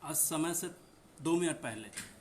आज समय से 2 मिनट पहले।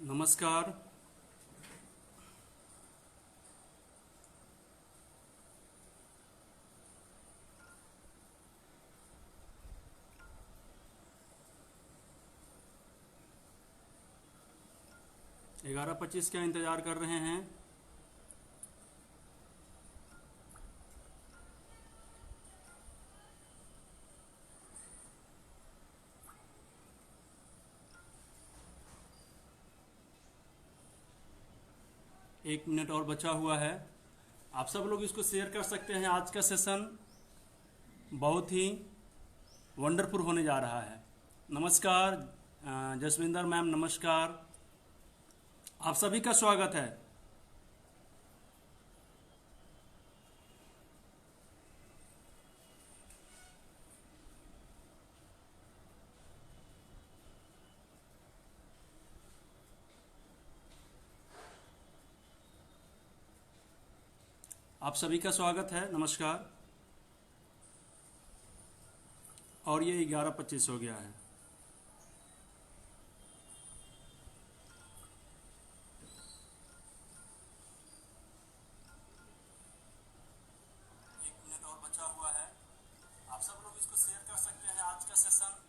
नमस्कार। ग्यारह 25 का इंतजार कर रहे हैं। एक मिनट और बचा हुआ है। आप सब लोग इसको शेयर कर सकते हैं। आज का सेशन बहुत ही वंडरफुल होने जा रहा है। नमस्कार जसविंदर मैम, नमस्कार। आप सभी का स्वागत है। आप सभी का स्वागत है, नमस्कार। और ये 11:25 हो गया है। एक मिनट और बचा हुआ है। आप सब लोग इसको शेयर कर सकते हैं। आज का सेशन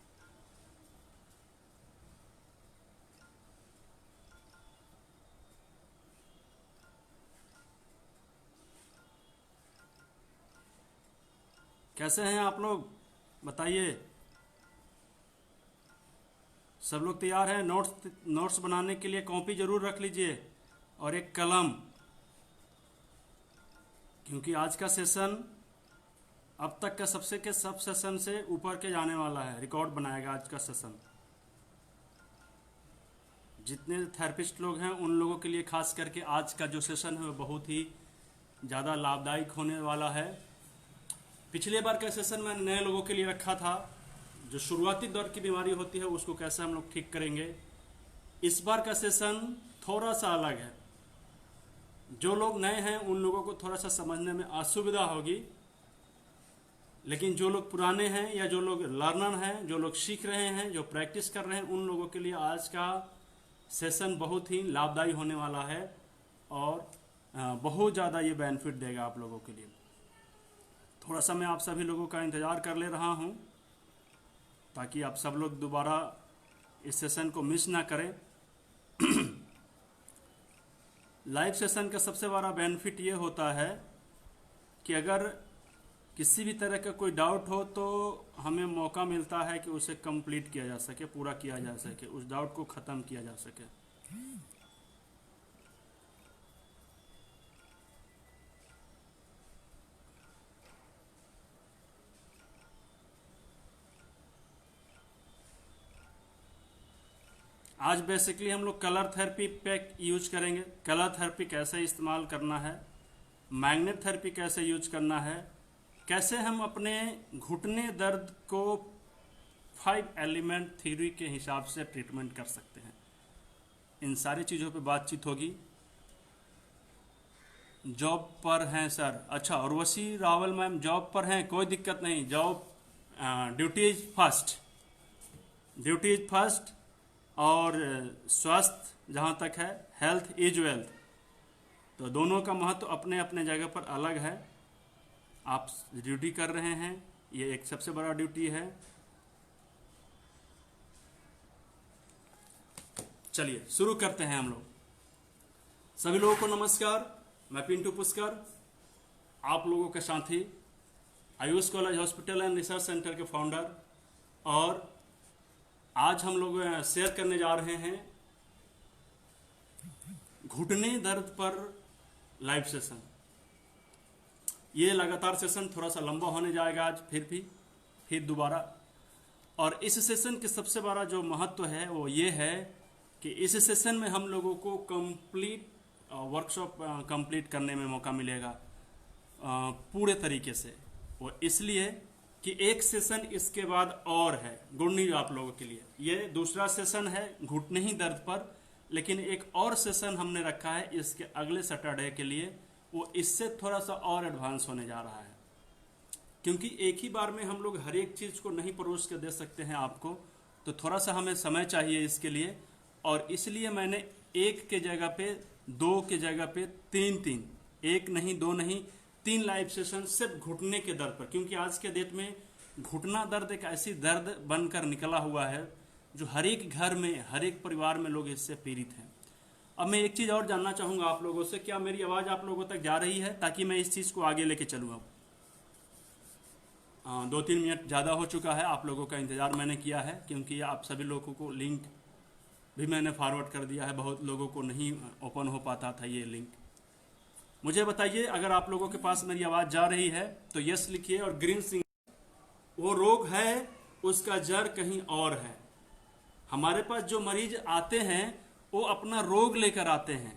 कैसे हैं आप लोग, बताइए। सब लोग तैयार हैं? नोट्स बनाने के लिए कॉपी जरूर रख लीजिए और एक कलम, क्योंकि आज का सेशन अब तक का सब सेशन से ऊपर के जाने वाला है। रिकॉर्ड बनाएगा आज का सेशन। जितने थेरेपिस्ट लोग हैं उन लोगों के लिए खास करके आज का जो सेशन है वो बहुत ही ज़्यादा लाभदायक होने वाला है। पिछले बार का सेशन मैंने नए लोगों के लिए रखा था, जो शुरुआती दौर की बीमारी होती है उसको कैसे हम लोग ठीक करेंगे। इस बार का सेशन थोड़ा सा अलग है। जो लोग नए हैं उन लोगों को थोड़ा सा समझने में असुविधा होगी, लेकिन जो लोग पुराने हैं या जो लोग लर्नर हैं, जो लोग सीख रहे हैं, जो प्रैक्टिस कर रहे हैं, उन लोगों के लिए आज का सेशन बहुत ही लाभदायी होने वाला है और बहुत ज़्यादा ये बेनिफिट देगा आप लोगों के लिए। थोड़ा सा मैं आप सभी लोगों का इंतज़ार कर ले रहा हूँ ताकि आप सब लोग दोबारा इस सेशन को मिस ना करें। लाइव सेशन का सबसे बड़ा बेनिफिट ये होता है कि अगर किसी भी तरह का कोई डाउट हो तो हमें मौका मिलता है कि उसे कंप्लीट किया जा सके, पूरा किया जा सके, उस डाउट को ख़त्म किया जा सके। आज बेसिकली हम लोग कलर थेरेपी पे यूज करेंगे। कलर थेरेपी कैसे इस्तेमाल करना है, मैग्नेट थेरेपी कैसे यूज करना है, कैसे हम अपने घुटने दर्द को 5 एलिमेंट थ्योरी के हिसाब से ट्रीटमेंट कर सकते हैं। इन सारी चीज़ों पे बातचीत होगी। जॉब पर हैं सर? अच्छा, उर्वशी रावल मैम जॉब पर हैं, कोई दिक्कत नहीं। Job duty is first, duty is first. और स्वास्थ्य जहाँ तक है, हेल्थ इज वेल्थ, तो दोनों का महत्व अपने अपने जगह पर अलग है। आप ड्यूटी कर रहे हैं, ये एक सबसे बड़ा ड्यूटी है। चलिए शुरू करते हैं हम लोग। सभी लोगों को नमस्कार। मैं पिंटू पुष्कर। आप लोगों के साथी, Ayush college hospital and research centre के फाउंडर। और आज हम लोग शेयर करने जा रहे हैं घुटने दर्द पर लाइव सेशन। ये लगातार सेशन थोड़ा सा लंबा होने जाएगा आज, फिर दोबारा। और इस सेशन के सबसे बड़ा जो महत्व है वो ये है कि इस सेशन में हम लोगों को कंप्लीट वर्कशॉप कंप्लीट करने में मौका मिलेगा पूरे तरीके से। वो इसलिए कि एक सेशन इसके बाद और है गुड न्यूज आप लोगों के लिए। ये दूसरा सेशन है घुटने ही दर्द पर, लेकिन एक और सेशन हमने रखा है इसके अगले सैटरडे के लिए। वो इससे थोड़ा सा और एडवांस होने जा रहा है, क्योंकि एक ही बार में हम लोग हर एक चीज़ को नहीं परोस के दे सकते हैं आपको, तो थोड़ा सा हमें समय चाहिए इसके लिए। और इसलिए मैंने एक के जगह पे, दो के जगह पे तीन, एक नहीं दो नहीं 3 लाइव सेशन सिर्फ घुटने के दर्द पर, क्योंकि आज के डेट में घुटना दर्द एक ऐसी दर्द बनकर निकला हुआ है जो हर एक घर में, हर एक परिवार में लोग इससे पीड़ित हैं। अब मैं एक चीज़ और जानना चाहूँगा आप लोगों से, क्या मेरी आवाज़ आप लोगों तक जा रही है, ताकि मैं इस चीज़ को आगे लेके चलूँ। अब 2-3 मिनट ज़्यादा हो चुका है, आप लोगों का इंतज़ार मैंने किया है, क्योंकि आप सभी लोगों को लिंक भी मैंने फॉरवर्ड कर दिया है। बहुत लोगों को नहीं ओपन हो पाता था ये लिंक। मुझे बताइए अगर आप लोगों के पास मेरी आवाज़ जा रही है तो यस लिखिए। और ग्रीन सिंह, वो रोग है उसका जड़ कहीं और है। हमारे पास जो मरीज आते हैं वो अपना रोग लेकर आते हैं,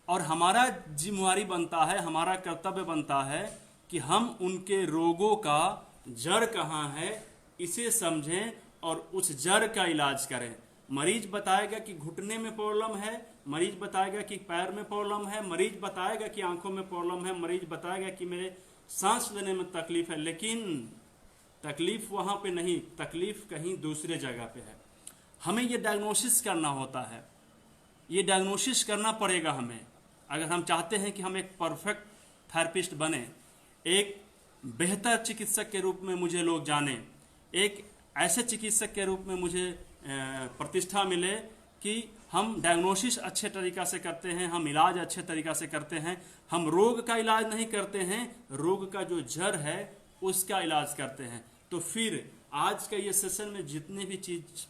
और हमारा जिम्मेवारी बनता है, हमारा कर्तव्य बनता है कि हम उनके रोगों का जड़ कहाँ है इसे समझें और उस जड़ का इलाज करें। मरीज बताएगा कि घुटने में प्रॉब्लम है, मरीज बताएगा कि पैर में प्रॉब्लम है, मरीज बताएगा कि आंखों में प्रॉब्लम है, मरीज बताएगा कि मेरे सांस लेने में तकलीफ है, लेकिन तकलीफ वहां पे नहीं, तकलीफ कहीं दूसरे जगह पे है। हमें ये डायग्नोसिस करना होता है, ये डायग्नोसिस करना पड़ेगा हमें, अगर हम चाहते हैं कि हम एक परफेक्ट थेरेपिस्ट बने, एक बेहतर चिकित्सक के रूप में मुझे लोग जाने, एक ऐसे चिकित्सक के रूप में मुझे प्रतिष्ठा मिले कि हम डायग्नोसिस अच्छे तरीका से करते हैं, हम इलाज अच्छे तरीका से करते हैं, हम रोग का इलाज नहीं करते हैं, रोग का जो जड़ है उसका इलाज करते हैं। तो फिर आज का ये सेशन में जितने भी चीज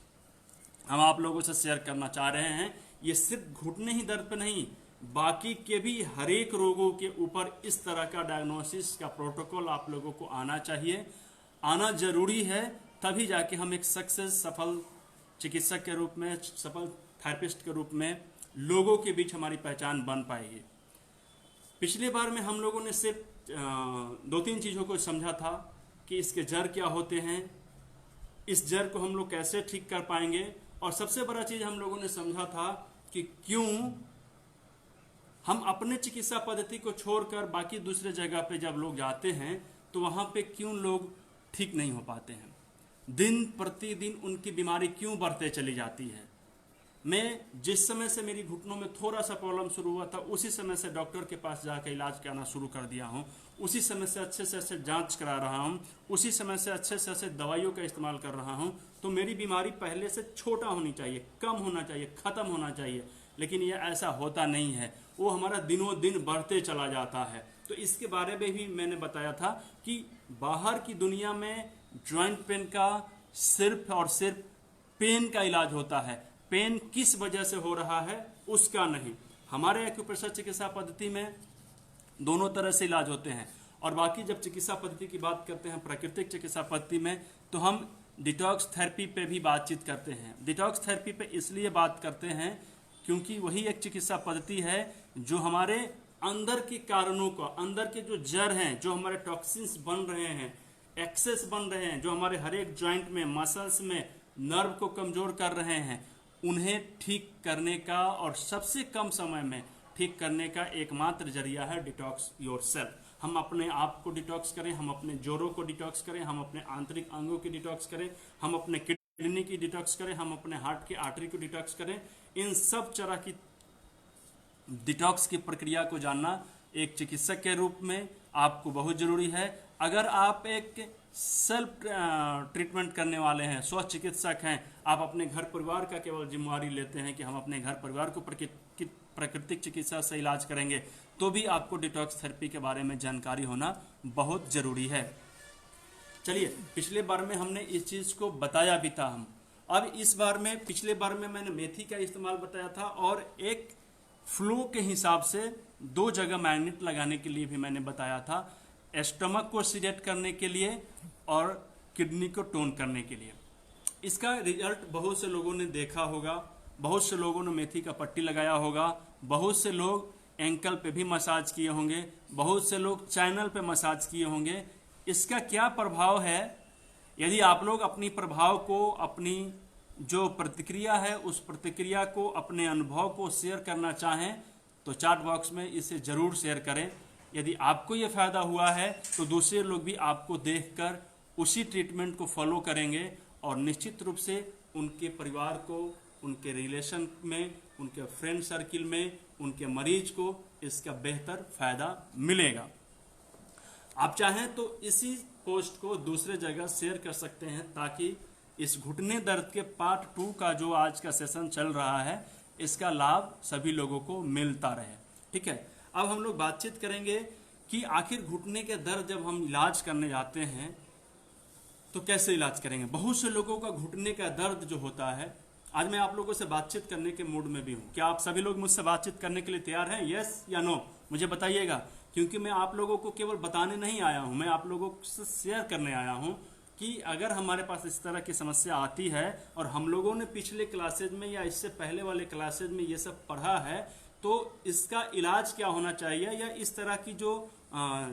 हम आप लोगों से शेयर करना चाह रहे हैं, ये सिर्फ घुटने ही दर्द पे नहीं, बाकी के भी हर एक रोगों के ऊपर इस तरह का डायग्नोसिस का प्रोटोकॉल आप लोगों को आना चाहिए, आना जरूरी है। तभी जाके हम एक सफल चिकित्सक के रूप में, सफल थेरेपिस्ट के रूप में लोगों के बीच हमारी पहचान बन पाएगी। पिछली बार में हम लोगों ने सिर्फ 2-3 चीज़ों को समझा था कि इसके जड़ क्या होते हैं, इस जड़ को हम लोग कैसे ठीक कर पाएंगे, और सबसे बड़ा चीज़ हम लोगों ने समझा था कि क्यों हम अपने चिकित्सा पद्धति को छोड़कर बाकी दूसरे जगह पे जब लोग जाते हैं तो वहाँ पे क्यों लोग ठीक नहीं हो पाते हैं, दिन प्रतिदिन उनकी बीमारी क्यों बढ़ते चली जाती है। मैं जिस समय से मेरी घुटनों में थोड़ा सा प्रॉब्लम शुरू हुआ था, उसी समय से डॉक्टर के पास जाकर इलाज कराना शुरू कर दिया हूँ, उसी समय से अच्छे जांच करा रहा हूँ, उसी समय से अच्छे दवाइयों का इस्तेमाल कर रहा हूँ। तो मेरी बीमारी पहले से छोटा होनी चाहिए, कम होना चाहिए, ख़त्म होना चाहिए, लेकिन ये ऐसा होता नहीं है, वो हमारा दिनों दिन बढ़ते चला जाता है। तो इसके बारे में भी मैंने बताया था कि बाहर की दुनिया में जॉइंट पेन का सिर्फ और सिर्फ पेन का इलाज होता है, पेन किस वजह से हो रहा है उसका नहीं। हमारे एक्यूप्रेशर चिकित्सा पद्धति में दोनों तरह से इलाज होते हैं। और बाकी जब चिकित्सा पद्धति की बात करते हैं प्राकृतिक चिकित्सा पद्धति में, तो हम डिटॉक्स थेरेपी पे भी बातचीत करते हैं। डिटॉक्स थेरेपी पे इसलिए बात करते हैं क्योंकि वही एक चिकित्सा पद्धति है जो हमारे अंदर के कारणों को, अंदर के जो जड़ हैं, जो हमारे टॉक्सिन्स बन रहे हैं, एक्सेस बन रहे हैं, जो हमारे हर एक जॉइंट में, मसल्स में, नर्व को कमजोर कर रहे हैं, उन्हें ठीक करने का और सबसे कम समय में ठीक करने का एकमात्र जरिया है डिटॉक्स योरसेल्फ। हम अपने आप को डिटॉक्स करें, हम अपने जोड़ों को डिटॉक्स करें, हम अपने आंतरिक अंगों की डिटॉक्स करें, हम अपने किडनी की डिटॉक्स करें, हम अपने हार्ट की आर्टरी को डिटॉक्स करें। इन सब तरह की डिटॉक्स की प्रक्रिया को जानना एक चिकित्सक के रूप में आपको बहुत जरूरी है। अगर आप एक सेल्फ ट्रीटमेंट करने वाले हैं, स्व चिकित्सक हैं, आप अपने घर परिवार का केवल जिम्मेवारी लेते हैं कि हम अपने घर परिवार को प्राकृतिक चिकित्सा से इलाज करेंगे, तो भी आपको डिटॉक्स थेरेपी के बारे में जानकारी होना बहुत ज़रूरी है। चलिए, पिछले बार में हमने इस चीज़ को बताया भी था हम। अब इस बार में, पिछले बार में मैंने मेथी का इस्तेमाल बताया था और एक फ्लो के हिसाब से 2 जगह मैग्नेट लगाने के लिए भी मैंने बताया था, स्टमक को सीडेट करने के लिए और किडनी को टोन करने के लिए। इसका रिजल्ट बहुत से लोगों ने देखा होगा, बहुत से लोगों ने मेथी का पट्टी लगाया होगा, बहुत से लोग एंकल पे भी मसाज किए होंगे, बहुत से लोग चैनल पे मसाज किए होंगे। इसका क्या प्रभाव है, यदि आप लोग अपनी प्रभाव को, अपनी जो प्रतिक्रिया है उस प्रतिक्रिया को, अपने अनुभव को शेयर करना चाहें तो चैट बॉक्स में इसे ज़रूर शेयर करें। यदि आपको ये फ़ायदा हुआ है तो दूसरे लोग भी आपको देखकर उसी ट्रीटमेंट को फॉलो करेंगे और निश्चित रूप से उनके परिवार को, उनके रिलेशन में, उनके फ्रेंड सर्किल में, उनके मरीज को इसका बेहतर फ़ायदा मिलेगा। आप चाहें तो इसी पोस्ट को दूसरे जगह शेयर कर सकते हैं ताकि इस घुटने दर्द के पार्ट 2 का जो आज का सेशन चल रहा है इसका लाभ सभी लोगों को मिलता रहे। ठीक है, अब हम लोग बातचीत करेंगे कि आखिर घुटने के दर्द जब हम इलाज करने जाते हैं तो कैसे इलाज करेंगे। बहुत से लोगों का घुटने का दर्द जो होता है, आज मैं आप लोगों से बातचीत करने के मूड में भी हूँ। क्या आप सभी लोग मुझसे बातचीत करने के लिए तैयार हैं? यस या नो मुझे बताइएगा, क्योंकि मैं आप लोगों को केवल बताने नहीं आया हूँ, मैं आप लोगों से शेयर करने आया हूँ कि अगर हमारे पास इस तरह की समस्या आती है और हम लोगों ने पिछले क्लासेज में या इससे पहले वाले क्लासेज में ये सब पढ़ा है तो इसका इलाज क्या होना चाहिए, या इस तरह की जो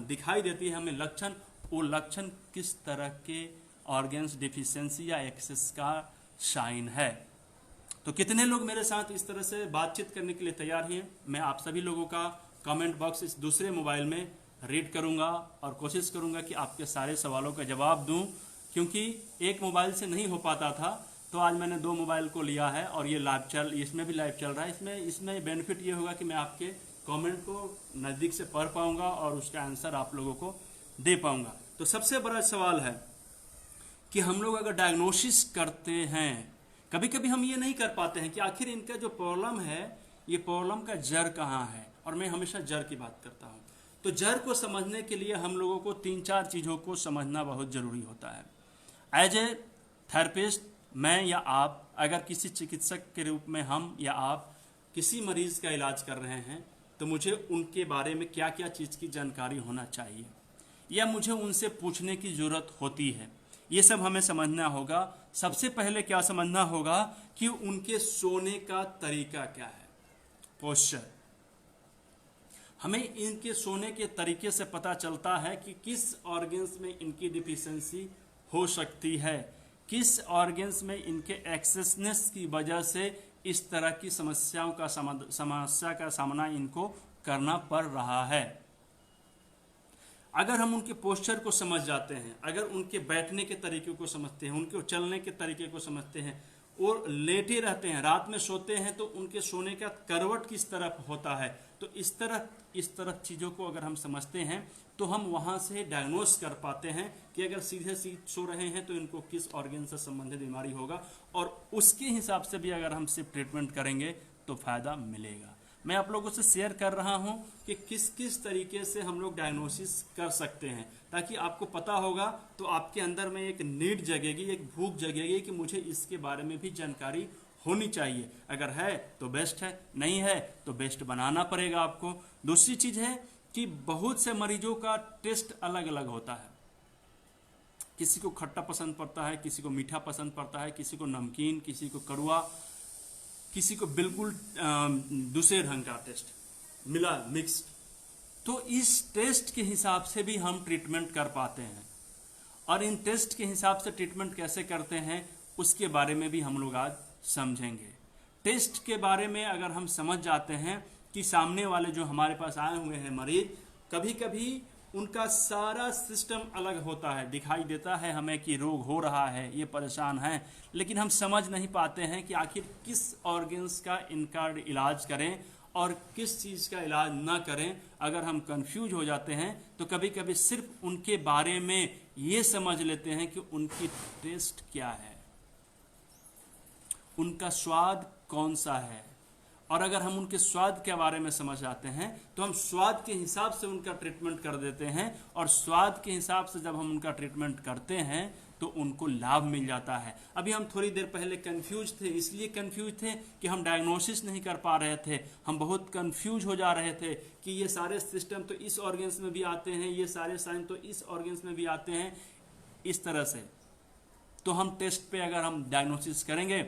दिखाई देती है हमें लक्षण, वो लक्षण किस तरह के ऑर्गेन्स डिफिशियंसी या एक्सेस का साइन है। तो कितने लोग मेरे साथ इस तरह से बातचीत करने के लिए तैयार हैं? मैं आप सभी लोगों का कमेंट बॉक्स इस दूसरे मोबाइल में रीड करूंगा और कोशिश करूंगा कि आपके सारे सवालों का जवाब दूं, क्योंकि एक मोबाइल से नहीं हो पाता था तो आज मैंने 2 मोबाइल को लिया है और ये इसमें भी लाइव चल रहा है। इसमें बेनिफिट ये होगा कि मैं आपके कमेंट को नज़दीक से पढ़ पाऊंगा और उसका आंसर आप लोगों को दे पाऊंगा। तो सबसे बड़ा सवाल है कि हम लोग अगर डायग्नोसिस करते हैं, कभी कभी हम ये नहीं कर पाते हैं कि आखिर इनका जो प्रॉब्लम है, ये प्रॉब्लम का जड़ कहाँ है, और मैं हमेशा जड़ की बात करता हूँ। तो जड़ को समझने के लिए हम लोगों को 3-4 चीज़ों को समझना बहुत ज़रूरी होता है। एज ए थेरेपिस्ट, मैं या आप, अगर किसी चिकित्सक के रूप में हम या आप किसी मरीज का इलाज कर रहे हैं तो मुझे उनके बारे में क्या क्या चीज़ की जानकारी होना चाहिए या मुझे उनसे पूछने की ज़रूरत होती है, ये सब हमें समझना होगा। सबसे पहले क्या समझना होगा कि उनके सोने का तरीका क्या है, पोस्चर। हमें इनके सोने के तरीके से पता चलता है कि किस ऑर्गन्स में इनकी डिफिशियंसी हो सकती है, किस ऑर्गन्स में इनके एक्सेसनेस की वजह से इस तरह की समस्या का सामना इनको करना पड़ रहा है। अगर हम उनके पोस्चर को समझ जाते हैं, अगर उनके बैठने के तरीके को समझते हैं, उनके चलने के तरीके को समझते हैं, और लेटे रहते हैं, रात में सोते हैं तो उनके सोने का करवट किस तरफ होता है, तो इस तरह चीज़ों को अगर हम समझते हैं तो हम वहाँ से डायग्नोस कर पाते हैं कि अगर सीधे सो रहे हैं तो इनको किस ऑर्गन से संबंधित बीमारी होगा, और उसके हिसाब से भी अगर हम सिर्फ ट्रीटमेंट करेंगे तो फ़ायदा मिलेगा। मैं आप लोगों से शेयर कर रहा हूं कि किस किस तरीके से हम लोग डायग्नोसिस कर सकते हैं, ताकि आपको पता होगा तो आपके अंदर में एक नीड जगेगी, एक भूख जगेगी कि मुझे इसके बारे में भी जानकारी होनी चाहिए। अगर है तो बेस्ट है, नहीं है तो बेस्ट बनाना पड़ेगा आपको। दूसरी चीज़ है कि बहुत से मरीजों का टेस्ट अलग अलग होता है। किसी को खट्टा पसंद पड़ता है, किसी को मीठा पसंद पड़ता है, किसी को नमकीन, किसी को कड़वा, किसी को बिल्कुल दूसरे ढंग का टेस्ट मिला, मिक्स्ड। तो इस टेस्ट के हिसाब से भी हम ट्रीटमेंट कर पाते हैं, और इन टेस्ट के हिसाब से ट्रीटमेंट कैसे करते हैं उसके बारे में भी हम लोग आज समझेंगे। टेस्ट के बारे में अगर हम समझ जाते हैं कि सामने वाले जो हमारे पास आए हुए हैं मरीज, कभी कभी उनका सारा सिस्टम अलग होता है, दिखाई देता है हमें कि रोग हो रहा है, ये परेशान है, लेकिन हम समझ नहीं पाते हैं कि आखिर किस ऑर्गन्स का इनका इलाज करें और किस चीज़ का इलाज ना करें। अगर हम कंफ्यूज हो जाते हैं तो कभी कभी सिर्फ उनके बारे में ये समझ लेते हैं कि उनकी टेस्ट क्या है, उनका स्वाद कौन सा है, और अगर हम उनके स्वाद के बारे में समझ आते हैं तो हम स्वाद के हिसाब से उनका ट्रीटमेंट कर देते हैं, और स्वाद के हिसाब से जब हम उनका ट्रीटमेंट करते हैं तो उनको लाभ मिल जाता है। अभी हम थोड़ी देर पहले कंफ्यूज थे, इसलिए कंफ्यूज थे कि हम डायग्नोसिस नहीं कर पा रहे थे, हम बहुत कंफ्यूज हो जा रहे थे कि ये सारे सिस्टम तो इस ऑर्गन्स में भी आते हैं, ये सारे साइन तो इस ऑर्गन्स में भी आते हैं, इस तरह से। तो हम टेस्ट पे अगर हम डायग्नोसिस करेंगे,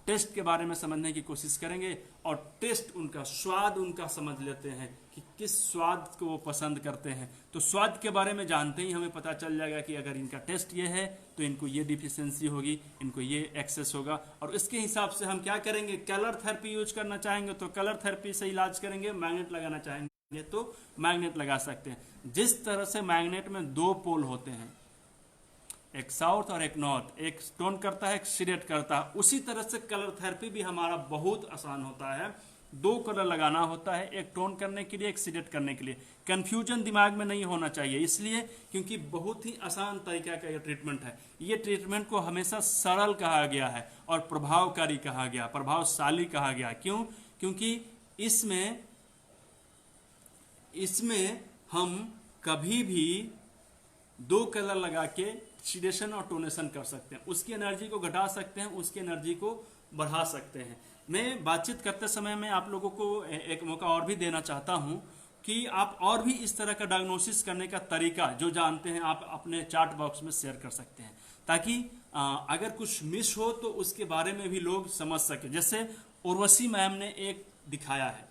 टेस्ट के बारे में समझने की कोशिश करेंगे और टेस्ट उनका स्वाद उनका समझ लेते हैं कि किस स्वाद को वो पसंद करते हैं, तो स्वाद के बारे में जानते ही हमें पता चल जाएगा कि अगर इनका टेस्ट ये है तो इनको ये डिफिशियंसी होगी, इनको ये एक्सेस होगा, और इसके हिसाब से हम क्या करेंगे, कलर थेरेपी यूज करना चाहेंगे तो कलर थेरेपी से इलाज करेंगे, मैग्नेट लगाना चाहेंगे तो मैग्नेट लगा सकते हैं। जिस तरह से मैग्नेट में दो पोल होते हैं, एक साउथ और एक नॉर्थ, एक टोन करता है एक सीडेट करता है, उसी तरह से कलर थेरेपी भी हमारा बहुत आसान होता है। दो कलर लगाना होता है, एक टोन करने के लिए एक सीडेट करने के लिए। कंफ्यूजन दिमाग में नहीं होना चाहिए, इसलिए क्योंकि बहुत ही आसान तरीका का ये ट्रीटमेंट है। ये ट्रीटमेंट को हमेशा सरल कहा गया है और प्रभावकारी कहा गया, प्रभावशाली कहा गया। क्यों? क्योंकि इसमें हम कभी भी दो कलर लगा के सीडेशन और टोनेशन कर सकते हैं, उसकी एनर्जी को घटा सकते हैं, उसकी एनर्जी को बढ़ा सकते हैं। मैं बातचीत करते समय में आप लोगों को एक मौका और भी देना चाहता हूं कि आप और भी इस तरह का डायग्नोसिस करने का तरीका जो जानते हैं आप अपने चैट बॉक्स में शेयर कर सकते हैं, ताकि अगर कुछ मिस हो तो उसके बारे में भी लोग समझ सके। जैसे उर्वशी मैम ने एक दिखाया है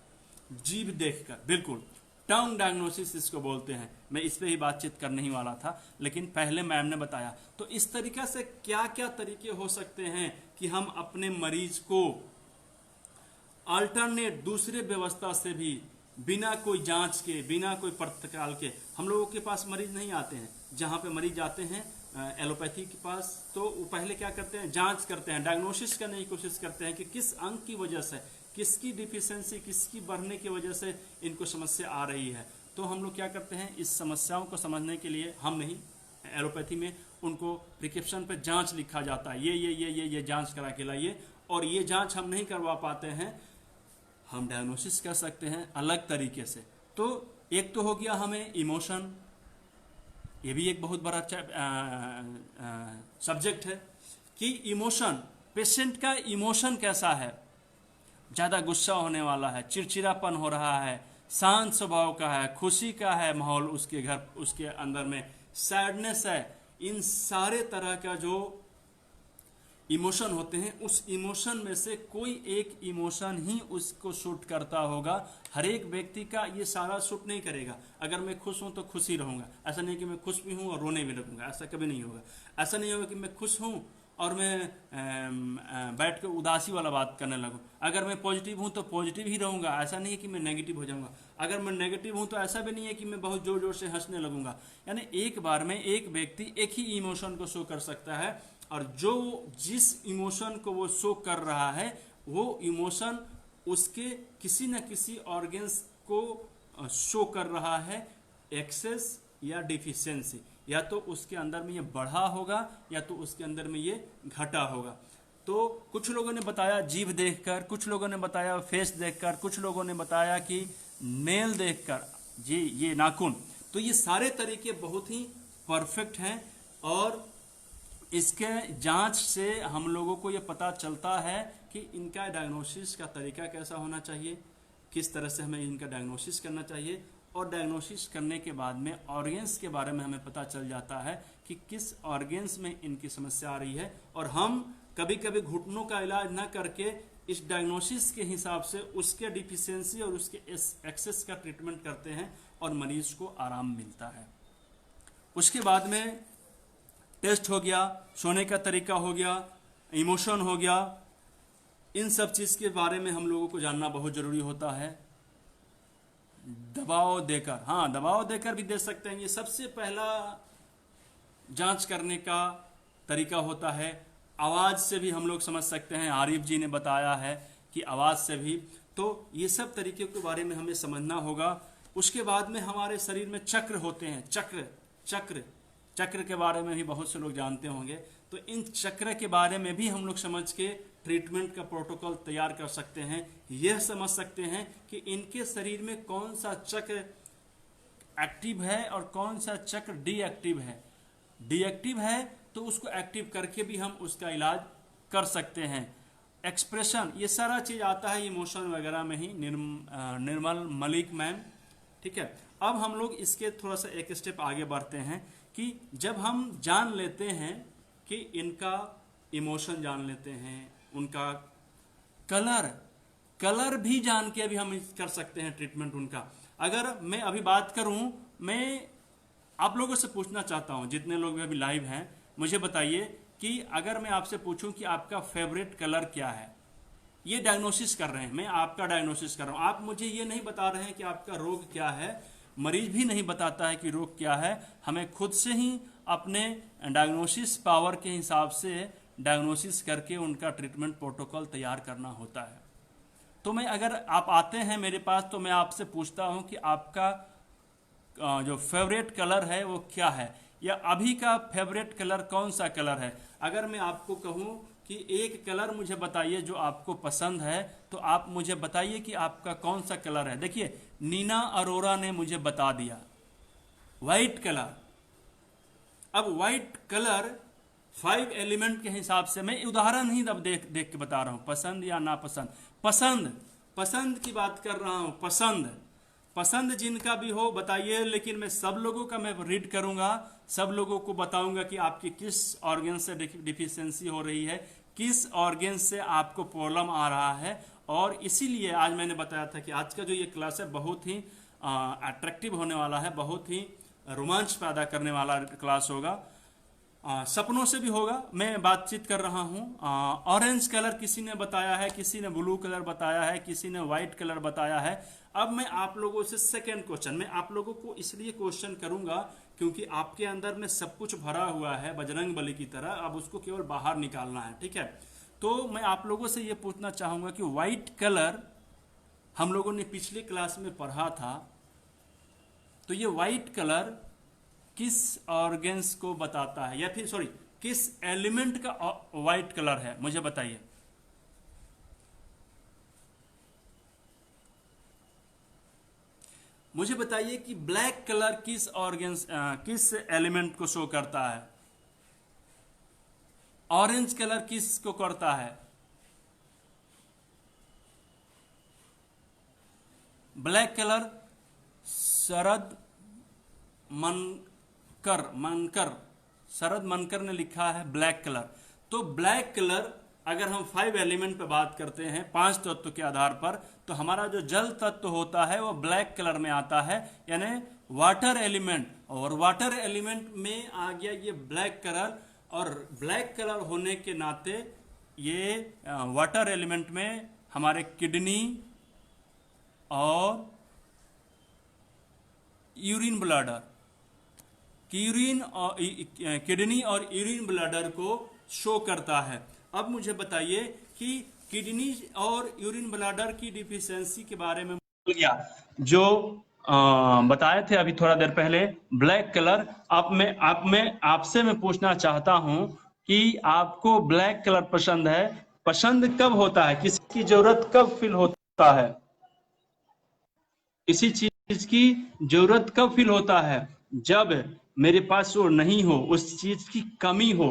जीभ देखकर, बिल्कुल टंग डायग्नोसिस इसको बोलते हैं। मैं इस पे ही बातचीत करने ही वाला था, लेकिन पहले मैम ने बताया। तो इस तरीके से क्या क्या तरीके हो सकते हैं कि हम अपने मरीज को अल्टरनेट दूसरे व्यवस्था से भी, बिना कोई जांच के, बिना कोई पड़ताल के, हम लोगों के पास मरीज नहीं आते हैं। जहां पे मरीज आते हैं एलोपैथी के पास, तो वो पहले क्या करते हैं, जांच करते हैं, डायग्नोसिस करने की कोशिश करते हैं कि किस अंग की वजह से, किसकी डिफिशियंसी, किसकी बढ़ने की वजह से इनको समस्या आ रही है। तो हम लोग क्या करते हैं, इस समस्याओं को समझने के लिए, हम नहीं, एलोपैथी में उनको प्रिस्क्रिप्शन पे जांच लिखा जाता है, ये जांच करा के लाइए, और ये जांच हम नहीं करवा पाते हैं, हम डायग्नोसिस कर सकते हैं अलग तरीके से। तो एक तो हो गया हमें इमोशन, ये भी एक बहुत बड़ा सब्जेक्ट है कि इमोशन, पेशेंट का इमोशन कैसा है, ज़्यादा गुस्सा होने वाला है, चिड़चिड़ापन हो रहा है, शांत स्वभाव का है, खुशी का है माहौल उसके घर, उसके अंदर में सैडनेस है, इन सारे तरह का जो इमोशन होते हैं, उस इमोशन में से कोई एक इमोशन ही उसको सूट करता होगा। हर एक व्यक्ति का ये सारा सूट नहीं करेगा। अगर मैं खुश हूं तो खुश ही रहूंगा, ऐसा नहीं कि मैं खुश भी हूं और रोने भी लगूंगा, ऐसा कभी नहीं होगा। ऐसा नहीं होगा कि मैं खुश हूं और मैं बैठ कर उदासी वाला बात करने लगूं। अगर मैं पॉजिटिव हूं तो पॉजिटिव ही रहूंगा, ऐसा नहीं है कि मैं नेगेटिव हो जाऊंगा। अगर मैं नेगेटिव हूं तो ऐसा भी नहीं है कि मैं बहुत जोर जोर से हंसने लगूंगा। यानी एक बार में एक व्यक्ति एक ही इमोशन को शो कर सकता है, और जो जिस इमोशन को वो शो कर रहा है वो इमोशन उसके किसी न किसी ऑर्गन्स को शो कर रहा है एक्सेस या डिफिशियंसी, या तो उसके अंदर में ये बढ़ा होगा या तो उसके अंदर में ये घटा होगा। तो कुछ लोगों ने बताया जीभ देखकर, कुछ लोगों ने बताया फेस देखकर, कुछ लोगों ने बताया कि नेल देखकर, जी ये नाखून। तो ये सारे तरीके बहुत ही परफेक्ट हैं, और इसके जांच से हम लोगों को ये पता चलता है कि इनका डायग्नोसिस का तरीका कैसा होना चाहिए, किस तरह से हमें इनका डायग्नोसिस करना चाहिए, और डायग्नोसिस करने के बाद में ऑर्गन्स के बारे में हमें पता चल जाता है कि किस ऑर्गन्स में इनकी समस्या आ रही है। और हम कभी कभी घुटनों का इलाज ना करके इस डायग्नोसिस के हिसाब से उसके डिफिशियंसी और उसके एक्सेस का ट्रीटमेंट करते हैं और मरीज को आराम मिलता है। उसके बाद में टेस्ट हो गया, सोने का तरीका हो गया, इमोशन हो गया, इन सब चीज के बारे में हम लोगों को जानना बहुत जरूरी होता है। दबाव देकर, हाँ दबाव देकर भी दे सकते हैं। ये सबसे पहला जांच करने का तरीका होता है। आवाज से भी हम लोग समझ सकते हैं, आरिफ जी ने बताया है कि आवाज से भी। तो ये सब तरीके के बारे में हमें समझना होगा। उसके बाद में हमारे शरीर में चक्र होते हैं, चक्र के बारे में भी बहुत से लोग जानते होंगे। तो इन चक्र के बारे में भी हम लोग समझ के ट्रीटमेंट का प्रोटोकॉल तैयार कर सकते हैं, यह समझ सकते हैं कि इनके शरीर में कौन सा चक्र एक्टिव है और कौन सा चक्र डीएक्टिव है। डीएक्टिव है तो उसको एक्टिव करके भी हम उसका इलाज कर सकते हैं। एक्सप्रेशन, ये सारा चीज आता है इमोशन वगैरह में ही। निर्मल मलिक मैम, ठीक है। अब हम लोग इसके थोड़ा सा एक स्टेप आगे बढ़ते हैं कि जब हम जान लेते हैं कि इनका इमोशन जान लेते हैं, उनका कलर भी जान के अभी हम कर सकते हैं ट्रीटमेंट उनका। अगर मैं अभी बात करूं, मैं आप लोगों से पूछना चाहता हूं, जितने लोग भी अभी लाइव हैं, मुझे बताइए कि अगर मैं आपसे पूछूं कि आपका फेवरेट कलर क्या है, ये डायग्नोसिस कर रहे हैं, मैं आपका डायग्नोसिस कर रहा हूं, आप मुझे ये नहीं बता रहे हैं कि आपका रोग क्या है, मरीज भी नहीं बताता है कि रोग क्या है, हमें खुद से ही अपने डायग्नोसिस पावर के हिसाब से डायग्नोसिस करके उनका ट्रीटमेंट प्रोटोकॉल तैयार करना होता है। तो मैं, अगर आप आते हैं मेरे पास, तो मैं आपसे पूछता हूं कि आपका जो फेवरेट कलर है वो क्या है, या अभी का फेवरेट कलर कौन सा कलर है। अगर मैं आपको कहूं कि एक कलर मुझे बताइए जो आपको पसंद है, तो आप मुझे बताइए कि आपका कौन सा कलर है। देखिए, नीना अरोरा ने मुझे बता दिया व्हाइट कलर। अब व्हाइट कलर 5 एलिमेंट के हिसाब से, मैं उदाहरण ही अब देख के बता रहा हूं, पसंद या नापसंद। पसंद की बात कर रहा हूं, पसंद जिनका भी हो बताइए, लेकिन मैं सब लोगों का मैं रीड करूंगा, सब लोगों को बताऊंगा कि आपकी किस ऑर्गन से डिफिशियंसी हो रही है, किस ऑर्गन से आपको प्रॉब्लम आ रहा है। और इसीलिए आज मैंने बताया था कि आज का जो ये क्लास है बहुत ही अट्रैक्टिव होने वाला है, बहुत ही रोमांच पैदा करने वाला क्लास होगा। सपनों से भी होगा। मैं बातचीत कर रहा हूं, ऑरेंज कलर किसी ने बताया है, किसी ने ब्लू कलर बताया है, किसी ने व्हाइट कलर बताया है। अब मैं आप लोगों से सेकंड क्वेश्चन, मैं आप लोगों को इसलिए क्वेश्चन करूंगा क्योंकि आपके अंदर में सब कुछ भरा हुआ है बजरंग बली की तरह, अब उसको केवल बाहर निकालना है, ठीक है। तो मैं आप लोगों से यह पूछना चाहूंगा कि व्हाइट कलर हम लोगों ने पिछले क्लास में पढ़ा था, तो ये व्हाइट कलर किस ऑर्गन्स को बताता है, या फिर सॉरी किस एलिमेंट का व्हाइट कलर है, मुझे बताइए। मुझे बताइए कि ब्लैक कलर किस ऑर्गन्स किस एलिमेंट को शो करता है, ऑरेंज कलर किस को करता है, ब्लैक कलर शरद शरद मनकर ने लिखा है ब्लैक कलर। तो ब्लैक कलर, अगर हम 5 एलिमेंट पे बात करते हैं 5 तत्व के आधार पर, तो हमारा जो जल तत्व होता है वो ब्लैक कलर में आता है, यानी वाटर एलिमेंट। और वाटर एलिमेंट में आ गया ये ब्लैक कलर, और ब्लैक कलर होने के नाते ये वाटर एलिमेंट में हमारे किडनी और यूरिन ब्लैडर, किडनी और यूरिन ब्लैडर को शो करता है। अब मुझे बताइए कि किडनी और यूरिन ब्लैडर की डिफिशियंसी के बारे में भूल गया, जो बताए थे अभी थोड़ा देर पहले, ब्लैक कलर। आपसे मैं पूछना चाहता हूं कि आपको ब्लैक कलर पसंद है, पसंद कब होता है, किसी की जरूरत कब फील होता है, किसी चीज की जरूरत कब फील होता है, जब मेरे पास वो नहीं हो, उस चीज की कमी हो।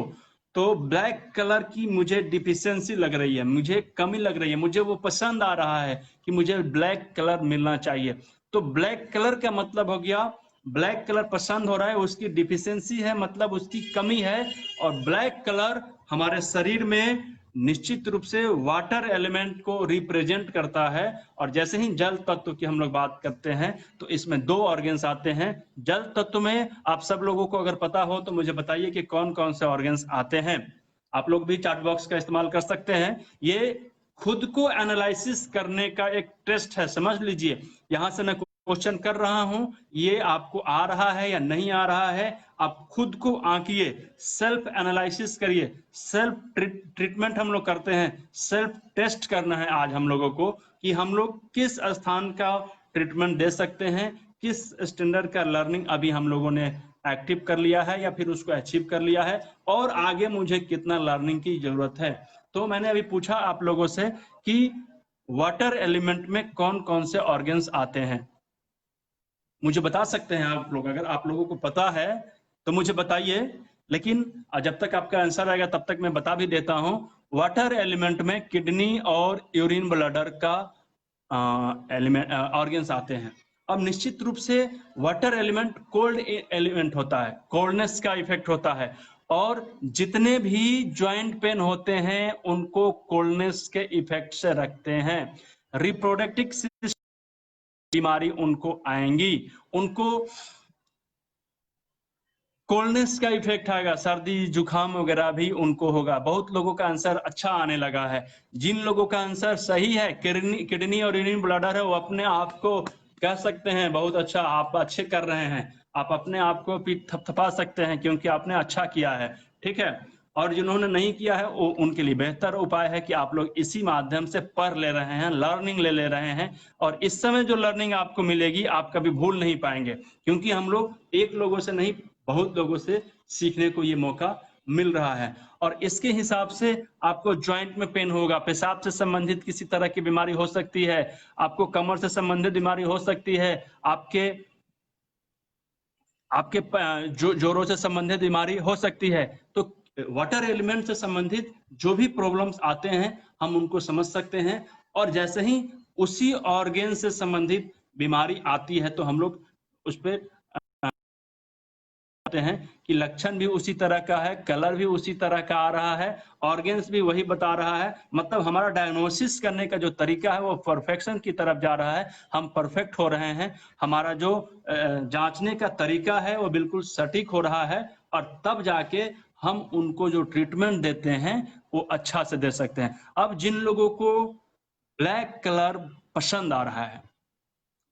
तो ब्लैक कलर की मुझे डिफिशियंसी लग रही है, मुझे कमी लग रही है, मुझे वो पसंद आ रहा है कि मुझे ब्लैक कलर मिलना चाहिए। तो ब्लैक कलर का मतलब हो गया, ब्लैक कलर पसंद हो रहा है, उसकी डिफिशियंसी है, मतलब उसकी कमी है। और ब्लैक कलर हमारे शरीर में निश्चित रूप से वाटर एलिमेंट को रिप्रेजेंट करता है। और जैसे ही जल तत्व की हम लोग बात करते हैं, तो इसमें 2 ऑर्गन्स आते हैं। जल तत्व में आप सब लोगों को अगर पता हो तो मुझे बताइए कि कौन कौन से ऑर्गन्स आते हैं। आप लोग भी चैट बॉक्स का इस्तेमाल कर सकते हैं, ये खुद को एनालिसिस करने का एक टेस्ट है, समझ लीजिए। यहां से मैं क्वेश्चन कर रहा हूं, ये आपको आ रहा है या नहीं आ रहा है, आप खुद को आंकिए, सेल्फ एनालिसिस करिए। सेल्फ ट्रीटमेंट हम लोग करते हैं, सेल्फ टेस्ट करना है आज हम लोगों को कि हम लोग किस स्थान का ट्रीटमेंट दे सकते हैं, किस स्टैंडर्ड का लर्निंग अभी हम लोगों ने एक्टिव कर लिया है या फिर उसको अचीव कर लिया है, और आगे मुझे कितना लर्निंग की जरूरत है। तो मैंने अभी पूछा आप लोगों से कि वाटर एलिमेंट में कौन कौन से ऑर्गन्स आते हैं, मुझे बता सकते हैं आप लोग? अगर आप लोगों को पता है तो मुझे बताइए, लेकिन जब तक आपका आंसर आएगा तब तक मैं बता भी देता हूं। वाटर एलिमेंट में किडनी और यूरिन ब्लडर का एलिमेंट ऑर्गन्स आते हैं। अब निश्चित रूप से वाटर एलिमेंट कोल्ड एलिमेंट होता है, कोल्डनेस का इफेक्ट होता है, और जितने भी ज्वाइंट पेन होते हैं उनको कोल्डनेस के इफेक्ट से रखते हैं। रिप्रोडक्टिव सिस्टम बीमारी उनको आएंगी, उनको कोल्डनेस का इफेक्ट आएगा, सर्दी जुकाम वगैरह भी उनको होगा। बहुत लोगों का आंसर अच्छा आने लगा है। जिन लोगों का आंसर सही है, किडनी और यूरिन ब्लडर है, वो अपने आप को कह सकते हैं बहुत अच्छा, आप अच्छे कर रहे हैं, आप अपने आप को भी थपथपा सकते हैं क्योंकि आपने अच्छा किया है, ठीक है। और जिन्होंने नहीं किया है वो उनके लिए बेहतर उपाय है कि आप लोग इसी माध्यम से पढ़ ले रहे हैं, लर्निंग ले रहे हैं, और इस समय जो लर्निंग आपको मिलेगी आप कभी भूल नहीं पाएंगे, क्योंकि हम लोग एक लोगों से नहीं, बहुत लोगों से सीखने को ये मौका मिल रहा है। और इसके हिसाब से आपको जॉइंट में पेन होगा, पेशाब से संबंधित किसी तरह की बीमारी हो सकती है, आपको कमर से संबंधित बीमारी हो सकती है, आपके जोड़ों से संबंधित बीमारी हो सकती है। तो वाटर एलिमेंट से संबंधित जो भी प्रॉब्लम्स आते हैं हम उनको समझ सकते हैं, और जैसे ही उसी ऑर्गन से संबंधित बीमारी आती है तो हम लोग उस पर हैं कि लक्षण भी उसी तरह का है, कलर भी उसी तरह का आ रहा है, ऑर्गन्स भी वही बता रहा है, मतलब हमारा डायग्नोसिस करने का जो तरीका है वो परफेक्शन की तरफ जा रहा है, हम परफेक्ट हो रहे हैं, हमारा जो जांचने का तरीका है वो बिल्कुल सटीक हो रहा है, और तब जाके हम उनको जो ट्रीटमेंट देते हैं वो अच्छा से दे सकते हैं। अब जिन लोगों को ब्लैक कलर पसंद आ रहा है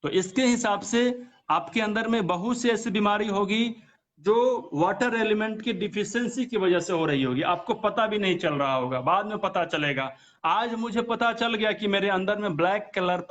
तो इसके हिसाब से आपके अंदर में बहुत सी ऐसी बीमारी होगी जो वाटर एलिमेंट की डिफिशियंसी की वजह से हो रही होगी, आपको पता भी नहीं चल रहा होगा, बाद में पता चलेगा। आज मुझे पता चल गया कि मेरे अंदर में ब्लैक कलर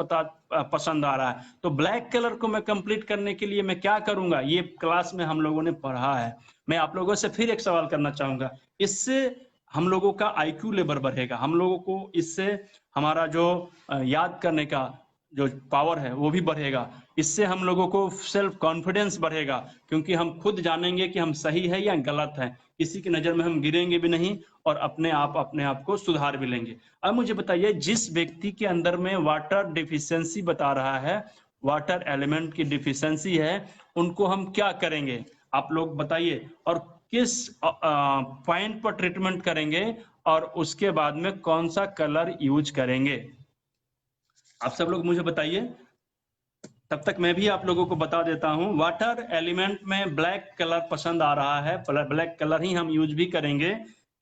पसंद आ रहा है, तो ब्लैक कलर को मैं कंप्लीट करने के लिए मैं क्या करूंगा, ये क्लास में हम लोगों ने पढ़ा है। मैं आप लोगों से फिर एक सवाल करना चाहूंगा, इससे हम लोगों का आईक्यू लेवल बढ़ेगा, हम लोगों को इससे हमारा जो याद करने का जो पावर है वो भी बढ़ेगा, इससे हम लोगों को सेल्फ कॉन्फिडेंस बढ़ेगा, क्योंकि हम खुद जानेंगे कि हम सही है या गलत है, किसी की नजर में हम गिरेंगे भी नहीं और अपने आप को सुधार भी लेंगे। अब मुझे बताइए, जिस व्यक्ति के अंदर में वाटर डिफिशियंसी बता रहा है, वाटर एलिमेंट की डिफिशियंसी है, उनको हम क्या करेंगे आप लोग बताइए, और किस पॉइंट पर ट्रीटमेंट करेंगे, और उसके बाद में कौन सा कलर यूज करेंगे, आप सब लोग मुझे बताइए। तब तक मैं भी आप लोगों को बता देता हूं, वाटर एलिमेंट में ब्लैक कलर पसंद आ रहा है, ब्लैक कलर ही हम यूज भी करेंगे,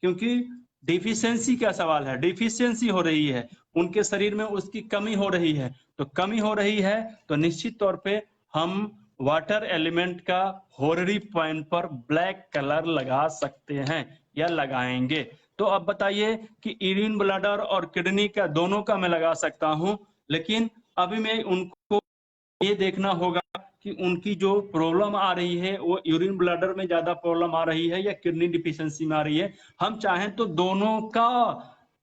क्योंकि डिफिशियंसी का सवाल है, डिफिशियंसी हो रही है, उनके शरीर में उसकी कमी हो रही है, तो कमी हो रही है तो निश्चित तौर पे हम वाटर एलिमेंट का होररी पॉइंट पर ब्लैक कलर लगा सकते हैं या लगाएंगे। तो अब बताइए कि यूरिन ब्लडर और किडनी का दोनों का मैं लगा सकता हूं, लेकिन अभी मैं उनको ये देखना होगा कि उनकी जो प्रॉब्लम आ रही है वो यूरिन ब्लडर में ज्यादा प्रॉब्लम आ रही है या किडनी डिफिशियंसी में आ रही है। हम चाहें तो दोनों का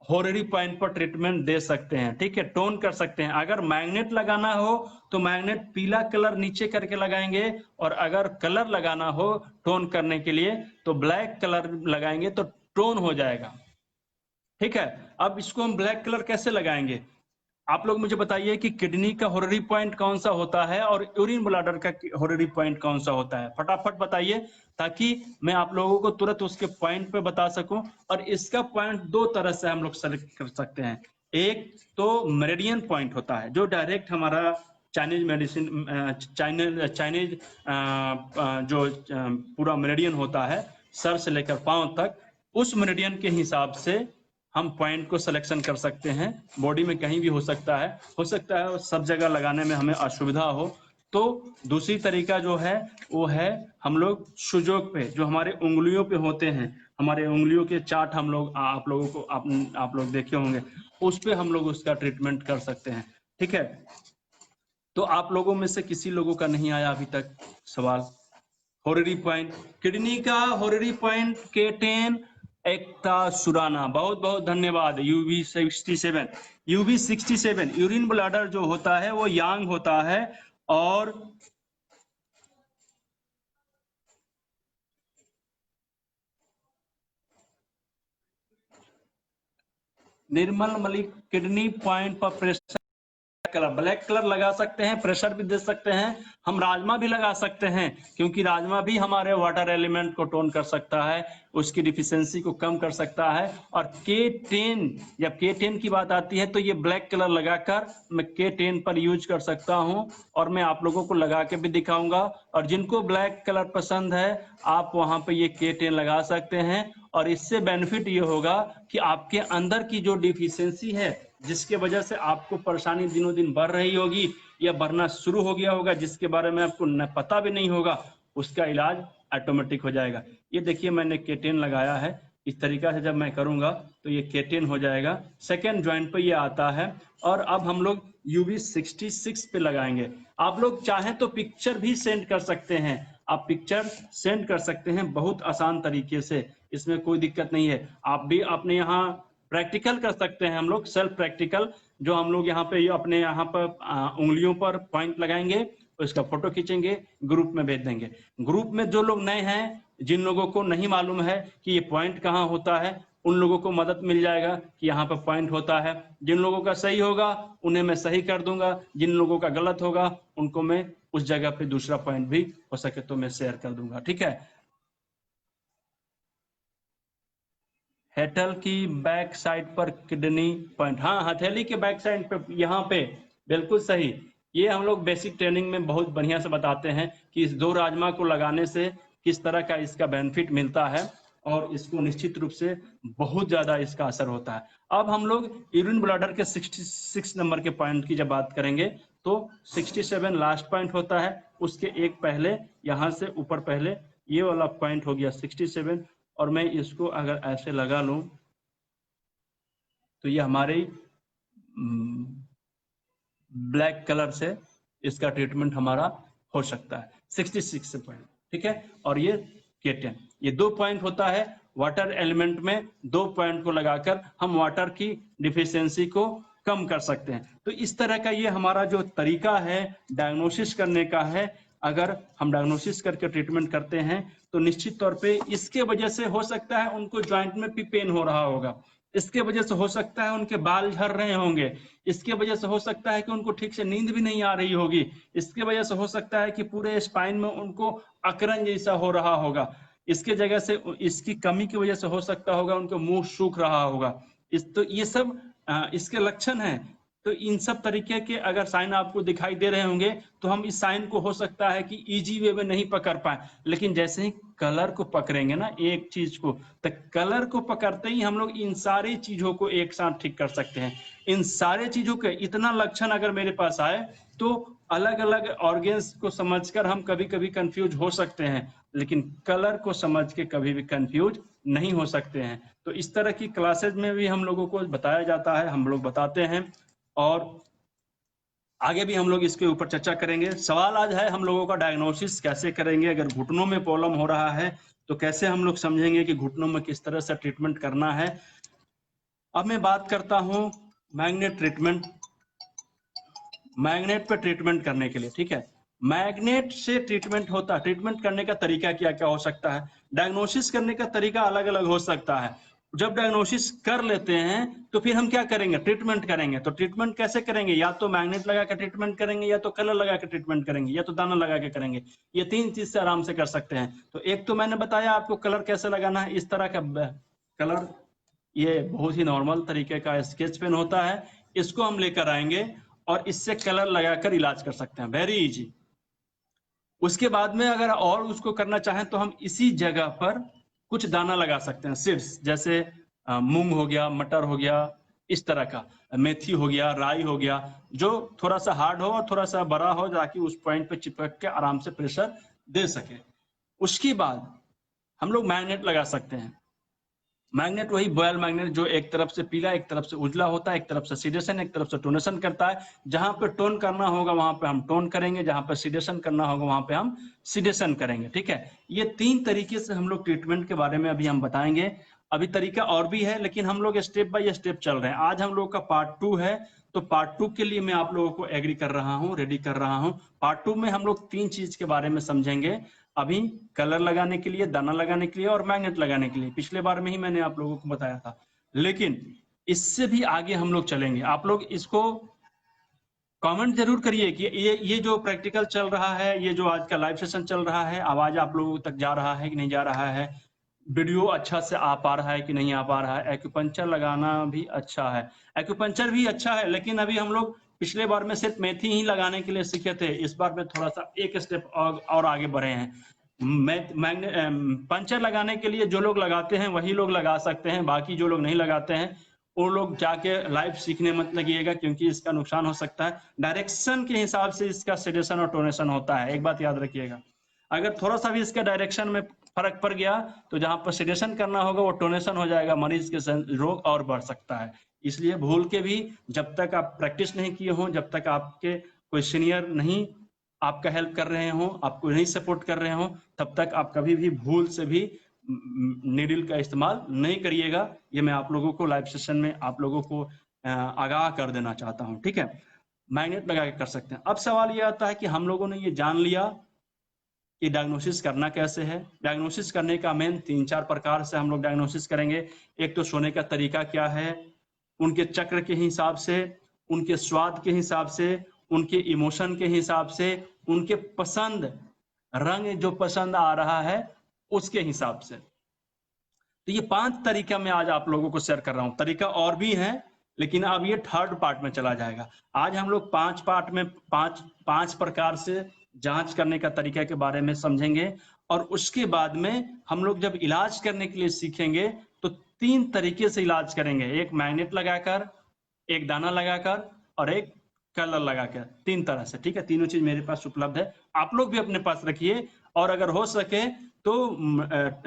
होररी पॉइंट पर ट्रीटमेंट दे सकते हैं, ठीक है, टोन कर सकते हैं। अगर मैग्नेट लगाना हो तो मैग्नेट पीला कलर नीचे करके लगाएंगे, और अगर कलर लगाना हो टोन करने के लिए तो ब्लैक कलर लगाएंगे तो टोन हो जाएगा, ठीक है। अब इसको हम ब्लैक कलर कैसे लगाएंगे, आप लोग मुझे बताइए कि किडनी का होररी पॉइंट कौन सा होता है और यूरिन ब्लडर का होररी पॉइंट कौन सा होता है, फटाफट बताइए, ताकि मैं आप लोगों को तुरंत उसके पॉइंट पे बता सकूं। और इसका पॉइंट दो तरह से हम लोग सेलेक्ट कर सकते हैं, एक तो मेरिडियन पॉइंट होता है जो डायरेक्ट हमारा चाइनीज मेडिसिन चाइनीज जो पूरा मेरिडियन होता है सर से लेकर पांव तक, उस मेरिडियन के हिसाब से हम पॉइंट को सिलेक्शन कर सकते हैं। बॉडी में कहीं भी हो सकता है सब जगह लगाने में हमें असुविधा हो, तो दूसरी तरीका जो है वो है हम लोग सुजोग पे, जो हमारे उंगलियों पे होते हैं, हमारे उंगलियों के चार्ट हम लोग आप लोगों को आप लोग देखे होंगे, उस पे हम लोग उसका ट्रीटमेंट कर सकते हैं, ठीक है। तो आप लोगों में से किसी लोगों का नहीं आया अभी तक सवाल? होररी पॉइंट, किडनी का होररी पॉइंट K10 एकता सुराना, बहुत बहुत धन्यवाद। UB67, UB67 यूरिन ब्लैडर जो होता है वो यांग होता है और निर्मल मलिक किडनी पॉइंट पर प्रेशर कलर, ब्लैक कलर लगा सकते हैं, प्रेशर भी दे सकते हैं, हम राजमा भी लगा सकते हैं क्योंकि राजमा भी हमारे वाटर एलिमेंट को टोन कर सकता है, उसकी डिफिशियंसी को कम कर सकता है। और K10, जब K10 की बात आती है तो ये ब्लैक कलर लगाकर मैं K10 पर यूज कर सकता हूं और मैं आप लोगों को लगा के भी दिखाऊंगा। और जिनको ब्लैक कलर पसंद है आप वहां पे ये K10 लगा सकते हैं और इससे बेनिफिट ये होगा कि आपके अंदर की जो डिफिशियंसी है जिसके वजह से आपको परेशानी दिनों दिन बढ़ रही होगी या बढ़ना शुरू हो गया होगा, जिसके बारे में आपको न पता भी नहीं होगा, उसका इलाज ऑटोमेटिक हो जाएगा। ये देखिए मैंने K10 लगाया है, इस तरीका से जब मैं करूंगा तो ये K10 हो जाएगा। सेकेंड ज्वाइंट पे ये आता है और अब हम लोग UB66 पे लगाएंगे। आप लोग चाहें तो पिक्चर भी सेंड कर सकते हैं, आप पिक्चर सेंड कर सकते हैं बहुत आसान तरीके से, इसमें कोई दिक्कत नहीं है। आप भी अपने यहाँ प्रैक्टिकल कर सकते हैं, हम लोग सेल्फ प्रैक्टिकल जो हम लोग यहाँ पे अपने यहाँ पर उंगलियों पर पॉइंट लगाएंगे, उसका फोटो खींचेंगे, ग्रुप में भेज देंगे। ग्रुप में जो लोग नए हैं, जिन लोगों को नहीं मालूम है कि ये पॉइंट कहाँ होता है, उन लोगों को मदद मिल जाएगा कि यहाँ पर पॉइंट होता है। जिन लोगों का सही होगा उन्हें मैं सही कर दूंगा, जिन लोगों का गलत होगा उनको मैं उस जगह पे दूसरा पॉइंट भी हो सके तो मैं शेयर कर दूंगा, ठीक है। हेटल की बैक साइड पर किडनी पॉइंट, हाँ हथेली के बैक साइड पे, यहाँ पे बिल्कुल सही। ये हम लोग बेसिक ट्रेनिंग में बहुत बढ़िया से बताते हैं कि इस 2 राजमा को लगाने से किस तरह का इसका बेनिफिट मिलता है और इसको निश्चित रूप से बहुत ज्यादा इसका असर होता है। अब हम लोग यूरिन ब्लैडर के 66 नंबर के पॉइंट की जब बात करेंगे तो 67 लास्ट पॉइंट होता है, उसके एक पहले यहाँ से ऊपर पहले ये वाला पॉइंट हो गया 67 और मैं इसको अगर ऐसे लगा लूं तो ये हमारे ब्लैक कलर से इसका ट्रीटमेंट हमारा हो सकता है 66 पॉइंट, ठीक है। और ये K10, ये 2 पॉइंट होता है वाटर एलिमेंट में, 2 पॉइंट को लगाकर हम वाटर की डिफिशियंसी को कम कर सकते हैं। तो इस तरह का ये हमारा जो तरीका है डायग्नोसिस करने का है, अगर हम डायग्नोसिस करके ट्रीटमेंट करते हैं तो निश्चित तौर पे इसके वजह से हो सकता है उनको ज्वाइंट में भी पेन हो रहा होगा, इसके वजह से हो सकता है उनके बाल झड़ रहे होंगे, इसके वजह से हो सकता है कि उनको ठीक से नींद भी नहीं आ रही होगी, इसके वजह से हो सकता है कि पूरे स्पाइन में उनको अकरन जैसा हो रहा होगा, इसके जगह से इसकी कमी की वजह से हो सकता होगा उनको मुंह सूख रहा होगा। तो ये सब इसके लक्षण हैं। तो इन सब तरीके के अगर साइन आपको दिखाई दे रहे होंगे तो हम इस साइन को हो सकता है कि इजी वे में नहीं पकड़ पाए, लेकिन जैसे ही कलर को पकड़ेंगे ना एक चीज को, तो कलर को पकड़ते ही हम लोग इन सारी चीजों को एक साथ ठीक कर सकते हैं। इन सारे चीजों के इतना लक्षण अगर मेरे पास आए तो अलग अलग ऑर्गेन्स को समझकर हम कभी कभी कंफ्यूज हो सकते हैं, लेकिन कलर को समझ के कभी भी कंफ्यूज नहीं हो सकते हैं। तो इस तरह की क्लासेज में भी हम लोगों को बताया जाता है, हम लोग बताते हैं और आगे भी हम लोग इसके ऊपर चर्चा करेंगे। सवाल आज है हम लोगों का डायग्नोसिस कैसे करेंगे, अगर घुटनों में प्रॉब्लम हो रहा है तो कैसे हम लोग समझेंगे कि घुटनों में किस तरह से ट्रीटमेंट करना है। अब मैं बात करता हूं मैग्नेट ट्रीटमेंट, मैग्नेट पे ट्रीटमेंट करने के लिए, ठीक है। मैग्नेट से ट्रीटमेंट होता है, ट्रीटमेंट करने का तरीका क्या क्या हो सकता है, डायग्नोसिस करने का तरीका अलग अलग हो सकता है। जब डायग्नोसिस कर लेते हैं तो फिर हम क्या करेंगे, ट्रीटमेंट करेंगे। तो ट्रीटमेंट कैसे करेंगे, या तो मैग्नेट लगा के ट्रीटमेंट करेंगे, या तो कलर लगा के ट्रीटमेंट करेंगे, या तो दाना लगा के करेंगे। ये 3 चीज से आराम से कर सकते हैं। तो एक तो मैंने बताया आपको कलर कैसे लगाना है, इस तरह का कलर, ये बहुत ही नॉर्मल तरीके का स्केच पेन होता है, इसको हम लेकर आएंगे और इससे कलर लगाकर इलाज कर सकते हैं, वेरी इजी। उसके बाद में अगर और उसको करना चाहें तो हम इसी जगह पर कुछ दाना लगा सकते हैं, सीड्स, जैसे मूंग हो गया, मटर हो गया, इस तरह का, मेथी हो गया, राई हो गया, जो थोड़ा सा हार्ड हो और थोड़ा सा बड़ा हो ताकि उस पॉइंट पे चिपक के आराम से प्रेशर दे सके। उसके बाद हम लोग मैग्नेट लगा सकते हैं। मैग्नेट वही बॉयल मैग्नेट जो एक तरफ से पीला एक तरफ से उजला होता है, एक तरफ से सिडेशन एक तरफ से टोनेशन करता है। जहां पे टोन करना होगा वहां पे हम टोन करेंगे, जहां पे सिडेशन करना होगा वहां पे हम सिडेशन करेंगे। ठीक है, ये 3 तरीके से हम लोग ट्रीटमेंट के बारे में अभी हम बताएंगे। अभी तरीका और भी है लेकिन हम लोग स्टेप बाय स्टेप चल रहे हैं। आज हम लोग का पार्ट 2 है, तो पार्ट 2 के लिए मैं आप लोगों को एग्री कर रहा हूँ, रेडी कर रहा हूँ। पार्ट 2 में हम लोग 3 चीज के बारे में समझेंगे। अभी कलर लगाने के लिए, दाना लगाने के लिए और मैग्नेट लगाने के लिए, पिछले बार में ही मैंने आप लोगों को बताया था। लेकिन इससे भी आगे हम लोग चलेंगे। आप लोग इसको कमेंट जरूर करिए कि ये जो प्रैक्टिकल चल रहा है, ये जो आज का लाइव सेशन चल रहा है, आवाज आप लोगों तक जा रहा है कि नहीं जा रहा है, वीडियो अच्छा से आ पा रहा है कि नहीं आ पा रहा है। एक्यूपंक्चर लगाना भी अच्छा है, एक्यूपंक्चर भी अच्छा है, लेकिन अभी हम लोग पिछले बार में सिर्फ मेथी ही लगाने के लिए सीखे थे। इस बार में थोड़ा सा एक स्टेप और आगे बढ़े हैं। पंचर लगाने के लिए जो लोग लगाते हैं वही लोग लगा सकते हैं, बाकी जो लोग नहीं लगाते हैं वो लोग जाके लाइव सीखने मत लगिएगा, क्योंकि इसका नुकसान हो सकता है। डायरेक्शन के हिसाब से इसका सिडेशन और टोनेशन होता है, एक बात याद रखिएगा। अगर थोड़ा सा भी इसका डायरेक्शन में फर्क पड़ गया तो जहां पर सिडेशन करना होगा वो टोनेशन हो जाएगा, मरीज के रोग और बढ़ सकता है। इसलिए भूल के भी जब तक आप प्रैक्टिस नहीं किए हों, जब तक आपके कोई सीनियर नहीं आपका हेल्प कर रहे हो, आपको नहीं सपोर्ट कर रहे हो, तब तक आप कभी भी भूल से भी नीडल का इस्तेमाल नहीं करिएगा। ये मैं आप लोगों को लाइव सेशन में आप लोगों को आगाह कर देना चाहता हूं। ठीक है, मैग्नेट लगा के कर सकते हैं। अब सवाल ये आता है कि हम लोगों ने ये जान लिया कि डायग्नोसिस करना कैसे है। डायग्नोसिस करने का मेन 3-4 प्रकार से हम लोग डायग्नोसिस करेंगे। एक तो सोने का तरीका क्या है, उनके चक्र के हिसाब से, उनके स्वाद के हिसाब से, उनके इमोशन के हिसाब से, उनके पसंद रंग जो पसंद आ रहा है उसके हिसाब से। तो ये 5 तरीका मैं आज आप लोगों को शेयर कर रहा हूं। तरीका और भी है लेकिन अब ये 3rd पार्ट में चला जाएगा। आज हम लोग 5 पार्ट में 5 प्रकार से जांच करने का तरीका के बारे में समझेंगे, और उसके बाद में हम लोग जब इलाज करने के लिए सीखेंगे तो 3 तरीके से इलाज करेंगे। एक मैग्नेट लगाकर, एक दाना लगाकर और एक कलर लगाकर, 3 तरह से। ठीक है, तीनों चीज मेरे पास उपलब्ध है, आप लोग भी अपने पास रखिए, और अगर हो सके तो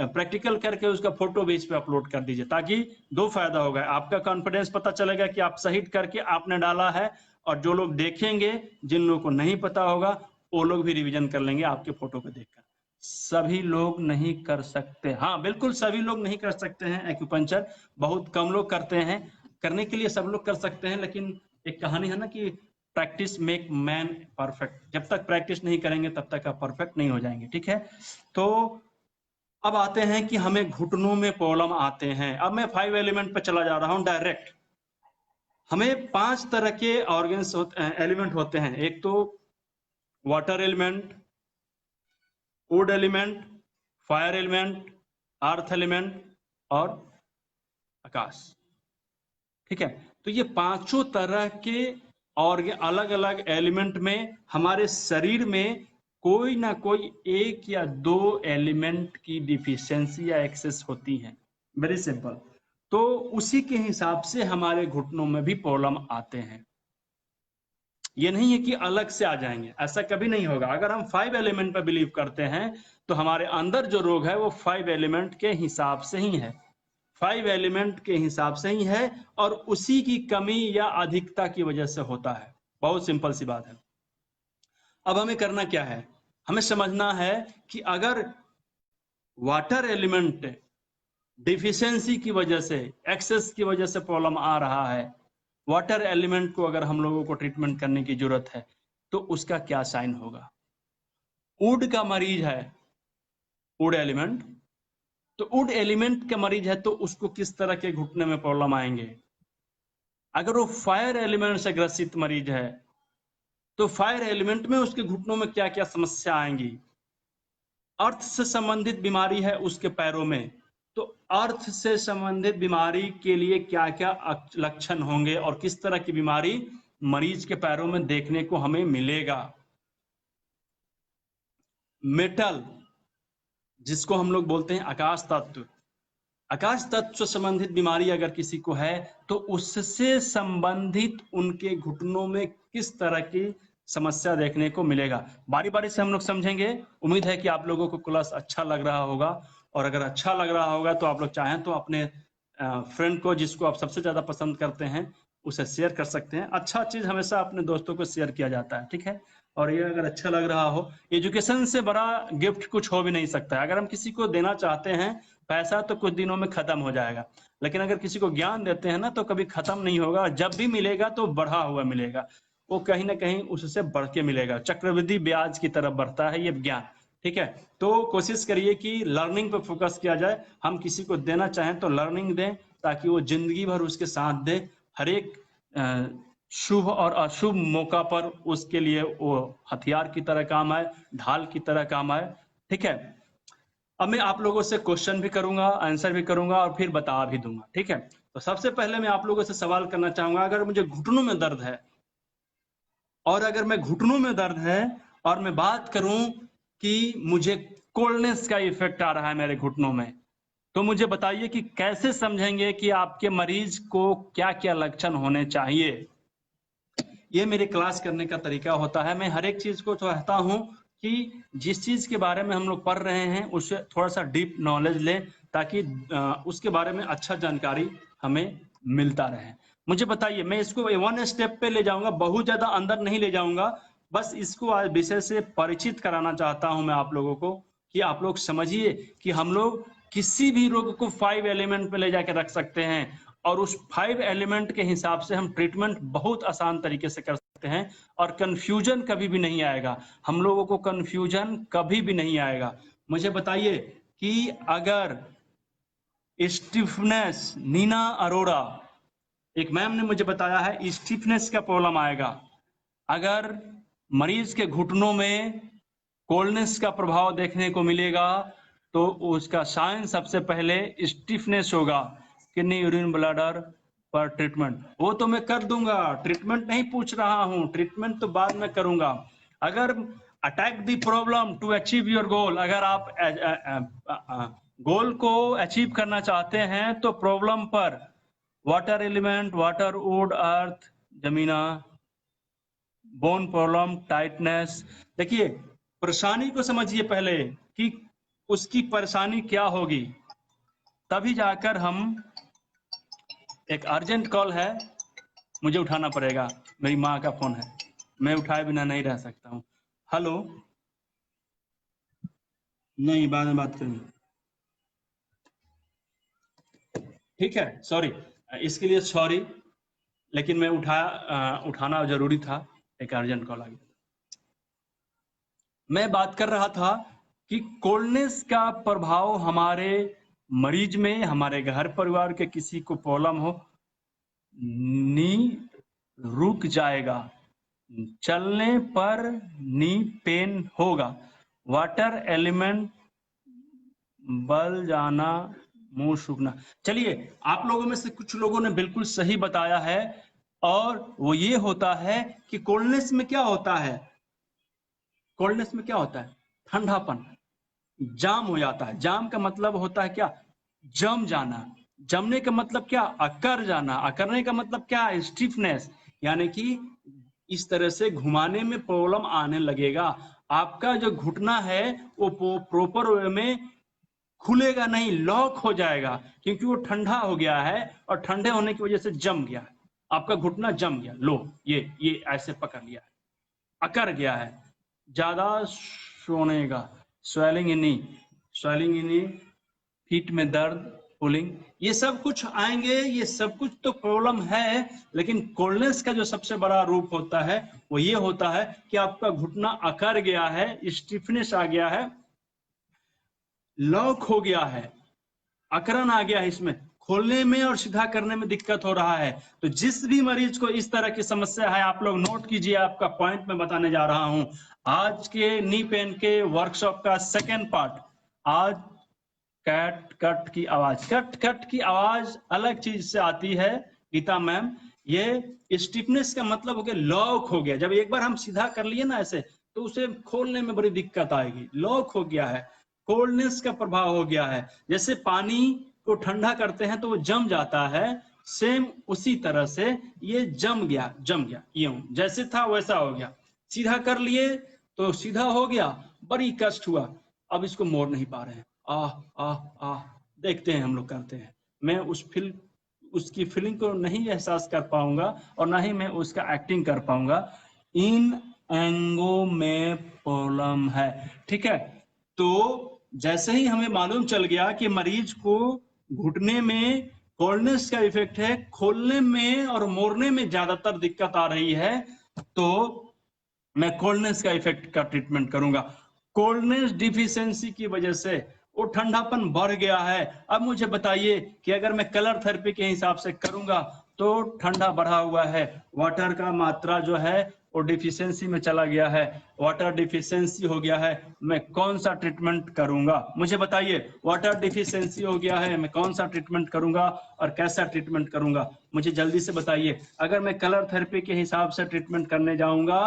प्रैक्टिकल करके उसका फोटो भी इस पे अपलोड कर दीजिए, ताकि 2 फायदा होगा। आपका कॉन्फिडेंस पता चलेगा कि आप सही करके आपने डाला है, और जो लोग देखेंगे, जिन लोगों को नहीं पता होगा, वो लोग भी रिवीजन कर लेंगे आपके फोटो को देखकर। सभी लोग नहीं कर सकते, हाँ बिल्कुल सभी लोग नहीं कर सकते हैं एक्यूपंक्चर, बहुत कम लोग करते हैं। करने के लिए सब लोग कर सकते हैं, लेकिन एक कहानी है ना कि प्रैक्टिस मेक मैन परफेक्ट। जब तक प्रैक्टिस नहीं करेंगे तब तक आप परफेक्ट नहीं हो जाएंगे। ठीक है, तो अब आते हैं कि हमें घुटनों में प्रॉब्लम आते हैं। अब मैं 5 एलिमेंट पे चला जा रहा हूं डायरेक्ट। हमें 5 तरह के ऑर्गन्स एलिमेंट होते हैं। एक तो water element, would element, fire element, earth element और आकाश। ठीक है, तो ये 5 तरह के और अलग अलग एलिमेंट में हमारे शरीर में कोई ना कोई 1 या 2 एलिमेंट की डिफिशियंसी या एक्सेस होती है। Very simple. तो उसी के हिसाब से हमारे घुटनों में भी प्रॉब्लम आते हैं। ये नहीं है कि अलग से आ जाएंगे, ऐसा कभी नहीं होगा। अगर हम 5 एलिमेंट पर बिलीव करते हैं तो हमारे अंदर जो रोग है वो 5 एलिमेंट के हिसाब से ही है, 5 एलिमेंट के हिसाब से ही है, और उसी की कमी या अधिकता की वजह से होता है। बहुत सिंपल सी बात है। अब हमें करना क्या है, हमें समझना है कि अगर वाटर एलिमेंट डिफिशियंसी की वजह से, एक्सेस की वजह से प्रॉब्लम आ रहा है, वाटर एलिमेंट को अगर हम लोगों को ट्रीटमेंट करने की जरूरत है, तो उसका क्या साइन होगा। वुड का मरीज है, वुड एलिमेंट, तो वुड एलिमेंट का मरीज है तो उसको किस तरह के घुटने में प्रॉब्लम आएंगे। अगर वो फायर एलिमेंट से ग्रसित मरीज है तो फायर एलिमेंट में उसके घुटनों में क्या क्या समस्या आएंगी। अर्थ से संबंधित बीमारी है उसके पैरों में, तो अर्थ से संबंधित बीमारी के लिए क्या क्या लक्षण होंगे और किस तरह की बीमारी मरीज के पैरों में देखने को हमें मिलेगा। मेटल, जिसको हम लोग बोलते हैं आकाश तत्व, आकाश तत्व से संबंधित बीमारी अगर किसी को है तो उससे संबंधित उनके घुटनों में किस तरह की समस्या देखने को मिलेगा। बारी बारी से हम लोग समझेंगे। उम्मीद है कि आप लोगों को क्लास अच्छा लग रहा होगा, और अगर अच्छा लग रहा होगा तो आप लोग चाहें तो अपने फ्रेंड को जिसको आप सबसे ज़्यादा पसंद करते हैं उसे शेयर कर सकते हैं। अच्छा चीज़ हमेशा अपने दोस्तों को शेयर किया जाता है, ठीक है। और ये अगर अच्छा लग रहा हो, एजुकेशन से बड़ा गिफ्ट कुछ हो भी नहीं सकता है। अगर हम किसी को देना चाहते हैं पैसा तो कुछ दिनों में खत्म हो जाएगा, लेकिन अगर किसी को ज्ञान देते हैं ना तो कभी खत्म नहीं होगा। जब भी मिलेगा तो बढ़ा हुआ मिलेगा, वो कहीं ना कहीं उससे बढ़ के मिलेगा। चक्रवृद्धि ब्याज की तरफ बढ़ता है ये ज्ञान, ठीक है। तो कोशिश करिए कि लर्निंग पे फोकस किया जाए। हम किसी को देना चाहें तो लर्निंग दें, ताकि वो जिंदगी भर उसके साथ दे। हर एक शुभ और अशुभ मौका पर उसके लिए वो हथियार की तरह काम आए, ढाल की तरह काम आए, ठीक है। अब मैं आप लोगों से क्वेश्चन भी करूंगा, आंसर भी करूंगा और फिर बता भी दूंगा, ठीक है। तो सबसे पहले मैं आप लोगों से सवाल करना चाहूंगा, अगर मुझे घुटनों में दर्द है और अगर मैं घुटनों में दर्द है और मैं बात करूं कि मुझे कोल्डनेस का इफेक्ट आ रहा है मेरे घुटनों में, तो मुझे बताइए कि कैसे समझेंगे कि आपके मरीज को क्या क्या लक्षण होने चाहिए। ये मेरे क्लास करने का तरीका होता है। मैं हर एक चीज को चाहता हूं कि जिस चीज के बारे में हम लोग पढ़ रहे हैं उससे थोड़ा सा डीप नॉलेज लें, ताकि उसके बारे में अच्छा जानकारी हमें मिलता रहे। मुझे बताइए, मैं इसको वन स्टेप पे ले जाऊंगा, बहुत ज्यादा अंदर नहीं ले जाऊंगा, बस इसको आज विषय से परिचित कराना चाहता हूं मैं आप लोगों को, कि आप लोग समझिए कि हम लोग किसी भी रोग को 5 एलिमेंट पे ले जाकर रख सकते हैं, और उस 5 एलिमेंट के हिसाब से हम ट्रीटमेंट बहुत आसान तरीके से कर सकते हैं, और कंफ्यूजन कभी भी नहीं आएगा। हम लोगों को कंफ्यूजन कभी भी नहीं आएगा। मुझे बताइए कि अगर स्टिफनेस, नीना अरोड़ा, एक मैम ने मुझे बताया है स्टिफनेस का प्रॉब्लम आएगा। अगर मरीज के घुटनों में कोल्डनेस का प्रभाव देखने को मिलेगा तो उसका साइन सबसे पहले स्टिफनेस होगा। किडनी, यूरिन, ब्लडर पर ट्रीटमेंट वो तो मैं कर दूंगा, ट्रीटमेंट नहीं पूछ रहा हूं, ट्रीटमेंट तो बाद में करूंगा। अगर attack the problem to achieve your goal, अगर आप गोल को अचीव करना चाहते हैं तो प्रॉब्लम पर वाटर एलिमेंट, वाटर, वुड, अर्थ, जमीना, बोन प्रॉब्लम, टाइटनेस। देखिए, परेशानी को समझिए पहले कि उसकी परेशानी क्या होगी, तभी जाकर हम। एक अर्जेंट कॉल है, मुझे उठाना पड़ेगा, मेरी माँ का फोन है, मैं उठाए बिना नहीं रह सकता हूँ। हेलो, नहीं, बाद में बात करेंगे, ठीक है। सॉरी, इसके लिए सॉरी, लेकिन मैं उठाना जरूरी था, एक अर्जेंट कॉल आ गया। मैं बात कर रहा था कि कोल्डनेस का प्रभाव हमारे मरीज में, हमारे घर परिवार के किसी को प्रॉब्लम हो, नी रुक जाएगा, चलने पर नी पेन होगा, वाटर एलिमेंट बल जाना, मुंह सूखना। चलिए, आप लोगों में से कुछ लोगों ने बिल्कुल सही बताया है, और वो ये होता है कि कोल्डनेस में क्या होता है, कोल्डनेस में क्या होता है, ठंडापन, जाम हो जाता है। जाम का मतलब होता है क्या, जम जाना। जमने का मतलब क्या, अकर जाना। अकरने का मतलब क्या, स्टिफनेस, यानी कि इस तरह से घुमाने में प्रॉब्लम आने लगेगा। आपका जो घुटना है वो प्रॉपर वे में खुलेगा नहीं, लॉक हो जाएगा, क्योंकि वो ठंडा हो गया है, और ठंडे होने की वजह से जम गया है। आपका घुटना जम गया, लो ये ऐसे पकड़ लिया है, अकर गया है, ज्यादा सोने का, swelling in knee, swelling in knee, feet में दर्द, पुलिंग, ये सब कुछ आएंगे। ये सब कुछ तो प्रॉब्लम है, लेकिन कोल्डनेस का जो सबसे बड़ा रूप होता है वो ये होता है कि आपका घुटना अकर गया है, स्टिफनेस आ गया है, लॉक हो गया है, अकरन आ गया है, इसमें खोलने में और सीधा करने में दिक्कत हो रहा है। तो जिस भी मरीज को इस तरह की समस्या है, आप लोग नोट कीजिए, आपका पॉइंट में बताने जा रहा हूं। आज के नी पेन के वर्कशॉप का सेकेंड पार्ट, आज कट कट की आवाज, कट कट की आवाज अलग चीज से आती है गीता मैम। ये स्टिफनेस का मतलब हो गया लॉक हो गया। जब एक बार हम सीधा कर लिए ना ऐसे, तो उसे खोलने में बड़ी दिक्कत आएगी, लॉक हो गया है, कोल्डनेस का प्रभाव हो गया है। जैसे पानी को ठंडा करते हैं तो वो जम जाता है, सेम उसी तरह से ये जम गया, यूं जैसे था वैसा हो गया। सीधा कर लिए तो सीधा हो गया, बड़ी कष्ट हुआ, अब इसको मोड़ नहीं पा रहे हैं। आह आह आह, देखते हैं हम लोग करते हैं, मैं उसकी फीलिंग को नहीं एहसास कर पाऊंगा और ना ही मैं उसका एक्टिंग कर पाऊंगा। इन एंगो में प्रॉब्लम है, ठीक है। तो जैसे ही हमें मालूम चल गया कि मरीज को घुटने में कोल्डनेस का इफेक्ट है, खोलने में और मोड़ने में ज्यादातर दिक्कत आ रही है, तो मैं कोल्डनेस का इफेक्ट का ट्रीटमेंट करूंगा। कोल्डनेस डिफिशियंसी की वजह से वो ठंडापन बढ़ गया है। अब मुझे बताइए कि अगर मैं कलर थेरेपी के हिसाब से करूंगा तो ठंडा बढ़ा हुआ है, वाटर का मात्रा जो है वो डिफिशियंसी में चला गया है, वाटर डिफिशियंसी हो गया है, मैं कौन सा ट्रीटमेंट करूंगा? मुझे बताइए, वाटर डिफिशियंसी हो गया है, मैं कौन सा ट्रीटमेंट करूंगा और कैसा ट्रीटमेंट करूंगा? मुझे जल्दी से बताइए। अगर मैं कलर थेरेपी के हिसाब से ट्रीटमेंट करने जाऊंगा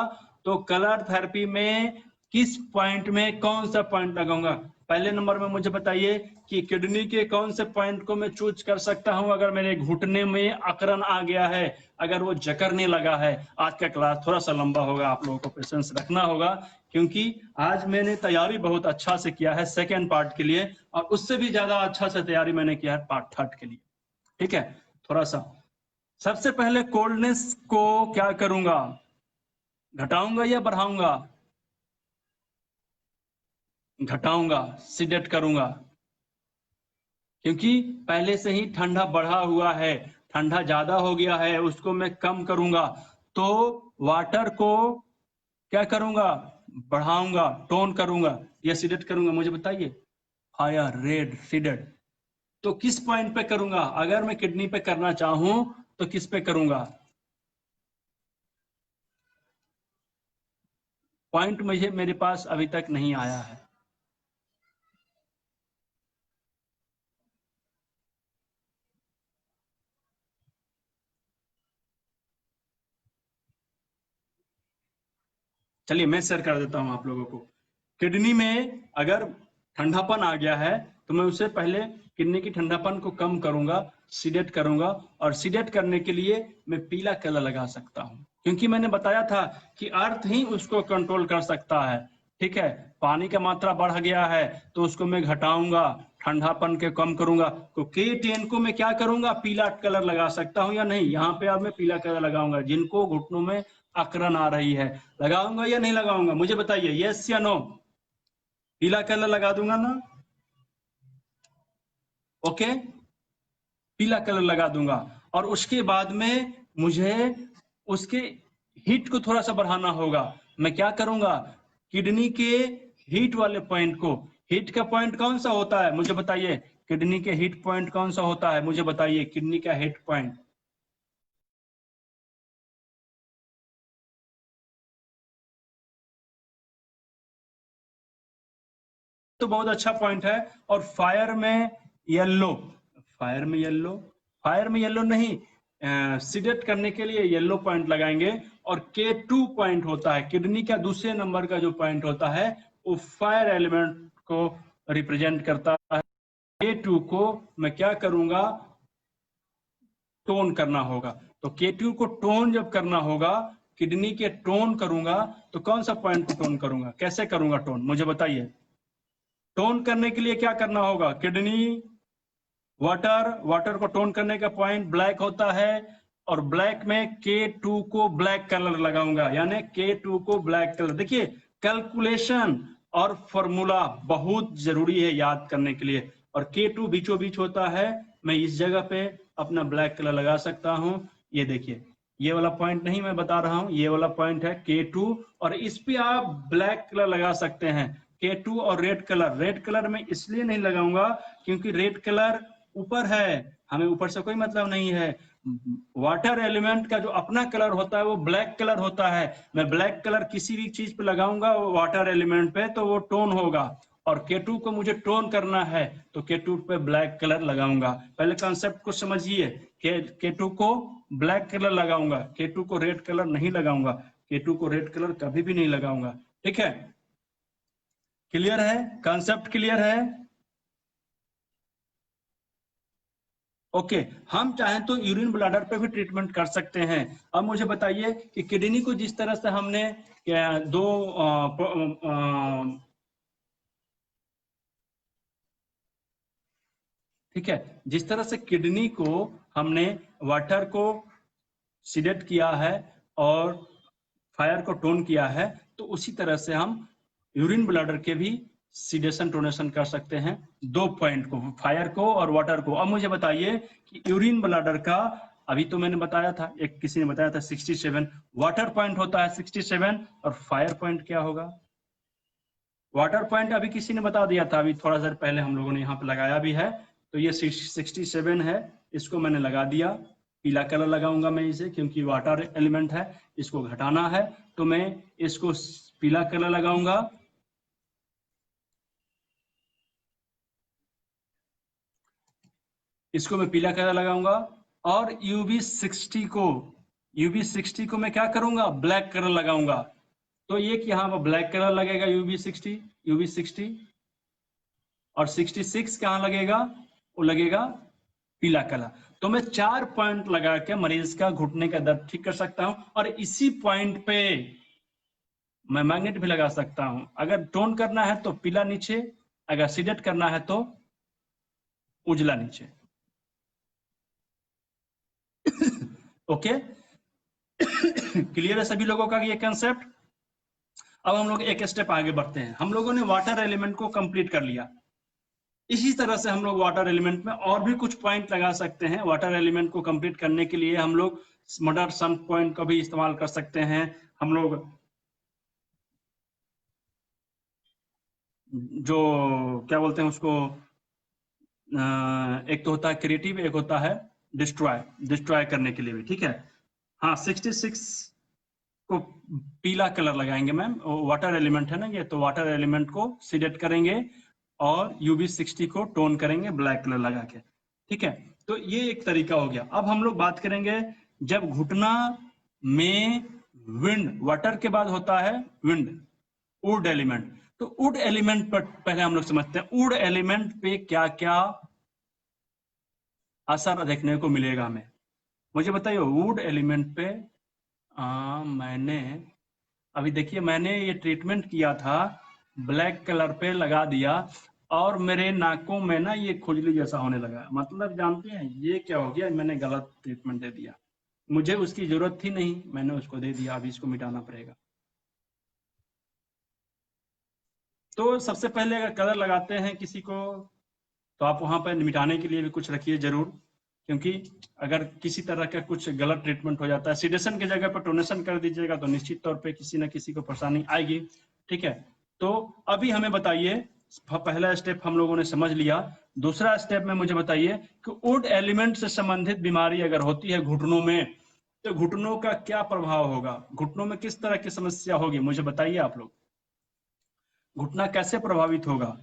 तो कलर थेरेपी में किस पॉइंट में कौन सा पॉइंट लगाऊंगा? पहले नंबर में मुझे बताइए कि किडनी के कौन से पॉइंट को मैं चूज कर सकता हूं अगर मेरे घुटने में अकड़न आ गया है, अगर वो जकड़ने लगा है। आज का क्लास थोड़ा सा लंबा होगा, आप लोगों को पेशेंस रखना होगा, क्योंकि आज मैंने तैयारी बहुत अच्छा से किया है सेकेंड पार्ट के लिए, और उससे भी ज्यादा अच्छा से तैयारी मैंने किया है पार्ट थर्ड के लिए, ठीक है। थोड़ा सा सबसे पहले कोल्डनेस को क्या करूंगा, घटाऊंगा या बढ़ाऊंगा? घटाऊंगा, सिडेट करूंगा, क्योंकि पहले से ही ठंडा बढ़ा हुआ है, ठंडा ज्यादा हो गया है, उसको मैं कम करूंगा। तो वाटर को क्या करूंगा, बढ़ाऊंगा, टोन करूंगा या सिडेट करूंगा? मुझे बताइए। Higher red sedate. तो किस पॉइंट पे करूंगा? अगर मैं किडनी पे करना चाहूं तो किस पे करूंगा? पॉइंट मुझे मेरे पास अभी तक नहीं आया है। चलिए मैं शेयर कर देता हूं आप लोगों को। किडनी में अगर ठंडापन आ गया है तो मैं उससे पहले किडनी की ठंडापन को कम करूंगा, सीडेट करूंगा, और सीडेट करने के लिए मैं पीला कलर लगा सकता हूं, क्योंकि मैंने बताया था कि अर्थ ही उसको कंट्रोल कर सकता है, ठीक है। पानी का मात्रा बढ़ गया है तो उसको मैं घटाऊंगा, ठंडापन के कम करूंगा। तो K10 को मैं क्या करूंगा, पीला कलर लगा सकता हूं या नहीं? यहाँ पे अब मैं पीला कलर लगाऊंगा। जिनको घुटनों में अकड़न आ रही है, लगाऊंगा या नहीं लगाऊंगा? मुझे बताइए, यस या नो? पीला कलर लगा दूंगा ना? ओके, पीला कलर लगा दूंगा। और उसके बाद में मुझे उसके हीट को थोड़ा सा बढ़ाना होगा। मैं क्या करूंगा, किडनी के हीट वाले पॉइंट को, हीट का पॉइंट कौन सा होता है मुझे बताइए? किडनी के हीट पॉइंट कौन सा होता है मुझे बताइए? किडनी का हीट पॉइंट तो बहुत अच्छा पॉइंट है। और फायर में येलो, फायर में येलो, फायर में येलो नहीं, सिडेट करने के लिए येलो पॉइंट लगाएंगे। और K2 पॉइंट होता है किडनी का दूसरे नंबर का जो पॉइंट होता है, वो फायर एलिमेंट को रिप्रेजेंट करता है। K2 को मैं क्या करूंगा, टोन करना होगा। तो K2 को टोन जब करना होगा, किडनी के टोन करूंगा, तो कौन सा पॉइंट को टोन करूंगा, कैसे करूंगा टोन, मुझे बताइए। टोन करने के लिए क्या करना होगा, किडनी, वाटर, वाटर को टोन करने का पॉइंट ब्लैक होता है, और ब्लैक में K2 को ब्लैक कलर लगाऊंगा, यानी K2 को ब्लैक कलर। देखिए, कैलकुलेशन और फॉर्मूला बहुत जरूरी है याद करने के लिए। और K2 बीचों बीच होता है, मैं इस जगह पे अपना ब्लैक कलर लगा सकता हूं। ये देखिए, ये वाला पॉइंट नहीं मैं बता रहा हूं, ये वाला पॉइंट है K2, और इस पे आप ब्लैक कलर लगा सकते हैं। K2 और रेड कलर, रेड कलर में इसलिए नहीं लगाऊंगा क्योंकि रेड कलर ऊपर है, हमें ऊपर से कोई मतलब नहीं है। वाटर एलिमेंट का जो अपना कलर होता है वो ब्लैक कलर होता है। मैं ब्लैक कलर किसी भी चीज पे लगाऊंगा वाटर एलिमेंट पे तो वो टोन होगा। और K2 को मुझे टोन करना है तो K2 पे ब्लैक कलर लगाऊंगा। पहले कॉन्सेप्ट को समझिए, K2 को ब्लैक कलर लगाऊंगा, K2 को रेड कलर नहीं लगाऊंगा, K2 को रेड कलर कभी भी नहीं लगाऊंगा, ठीक है। क्लियर है, कॉन्सेप्ट क्लियर है? ओके, हम चाहें तो यूरिन ब्लैडर पे भी ट्रीटमेंट कर सकते हैं। अब मुझे बताइए कि किडनी को जिस तरह से हमने दो ठीक है, जिस तरह से किडनी को हमने वाटर को सीडेट किया है और फायर को टोन किया है, तो उसी तरह से हम यूरिन ब्लैडर के भी सीडेशन टोनेशन कर सकते हैं, 2 पॉइंट को, फायर को और वाटर को। अब मुझे बताइए कि यूरिन ब्लैडर का, अभी तो मैंने बताया था, एक किसी ने बताया था 67, वाटर पॉइंट होता है 67 और फायर पॉइंट क्या होगा? वाटर पॉइंट अभी किसी ने बता दिया था, अभी थोड़ा देर पहले हम लोगों ने यहाँ पे लगाया भी है। तो ये 67 है, इसको मैंने लगा दिया, पीला कलर लगाऊंगा मैं इसे, क्योंकि वाटर एलिमेंट है, इसको घटाना है, तो मैं इसको पीला कलर लगाऊंगा। इसको मैं पीला कलर लगाऊंगा और UV60 को मैं क्या करूंगा? ब्लैक कलर लगाऊंगा। तो ये कि यहाँ पर ब्लैक कलर लगेगा UV60 और 66 कहाँ लगेगा? वो लगेगा पीला कलर। तो मैं 4 पॉइंट लगा के मरीज का घुटने का दर्द ठीक कर सकता हूं, और इसी पॉइंट पे मैं मैग्नेट भी लगा सकता हूं। अगर टोन करना है तो पीला नीचे, अगर सीडेट करना है तो उजला नीचे। ओके, क्लियर है सभी लोगों का ये कंसेप्ट? अब हम लोग एक स्टेप आगे बढ़ते हैं। हम लोगों ने वाटर एलिमेंट को कंप्लीट कर लिया। इसी तरह से हम लोग वाटर एलिमेंट में और भी कुछ पॉइंट लगा सकते हैं। वाटर एलिमेंट को कंप्लीट करने के लिए हम लोग मॉडर्न सम पॉइंट का भी इस्तेमाल कर सकते हैं। हम लोग जो क्या बोलते हैं उसको, एक तो होता है क्रिएटिव, एक होता है डिस्ट्रॉय करने के लिए भी, ठीक है। हाँ, 66 को पीला कलर लगाएंगे मैम, वाटर एलिमेंट है ना ये, तो वाटर एलिमेंट को सिलेक्ट करेंगे और UV60 को टोन करेंगे ब्लैक कलर लगा के, ठीक है। तो ये एक तरीका हो गया। अब हम लोग बात करेंगे जब घुटना में विंड, वाटर के बाद होता है विंड, वुड एलिमेंट। तो वुड एलिमेंट पर पहले हम लोग समझते हैं, वुड एलिमेंट पे क्या क्या असर देखने को मिलेगा हमें, मुझे बताइए। वुड एलिमेंट पे मैंने अभी देखिए, मैंने ये ट्रीटमेंट किया था, ब्लैक कलर पे लगा दिया और मेरे नाकों में ना ये खुजली जैसा होने लगा। मतलब जानते हैं ये क्या हो गया? मैंने गलत ट्रीटमेंट दे दिया, मुझे उसकी जरूरत थी नहीं, मैंने उसको दे दिया, अभी इसको मिटाना पड़ेगा। तो सबसे पहले अगर कलर लगाते हैं किसी को, तो आप वहां पर मिटाने के लिए भी कुछ रखिए जरूर, क्योंकि अगर किसी तरह का कुछ गलत ट्रीटमेंट हो जाता है, सीडेशन की जगह पर टोनेशन कर दीजिएगा तो निश्चित तौर पे किसी न किसी को परेशानी आएगी, ठीक है। तो अभी हमें बताइए, पहला स्टेप हम लोगों ने समझ लिया, दूसरा स्टेप में मुझे बताइए कि वुड एलिमेंट से संबंधित बीमारी अगर होती है घुटनों में, तो घुटनों का क्या प्रभाव होगा, घुटनों में किस तरह की समस्या होगी, मुझे बताइए आप लोग। घुटना कैसे प्रभावित होगा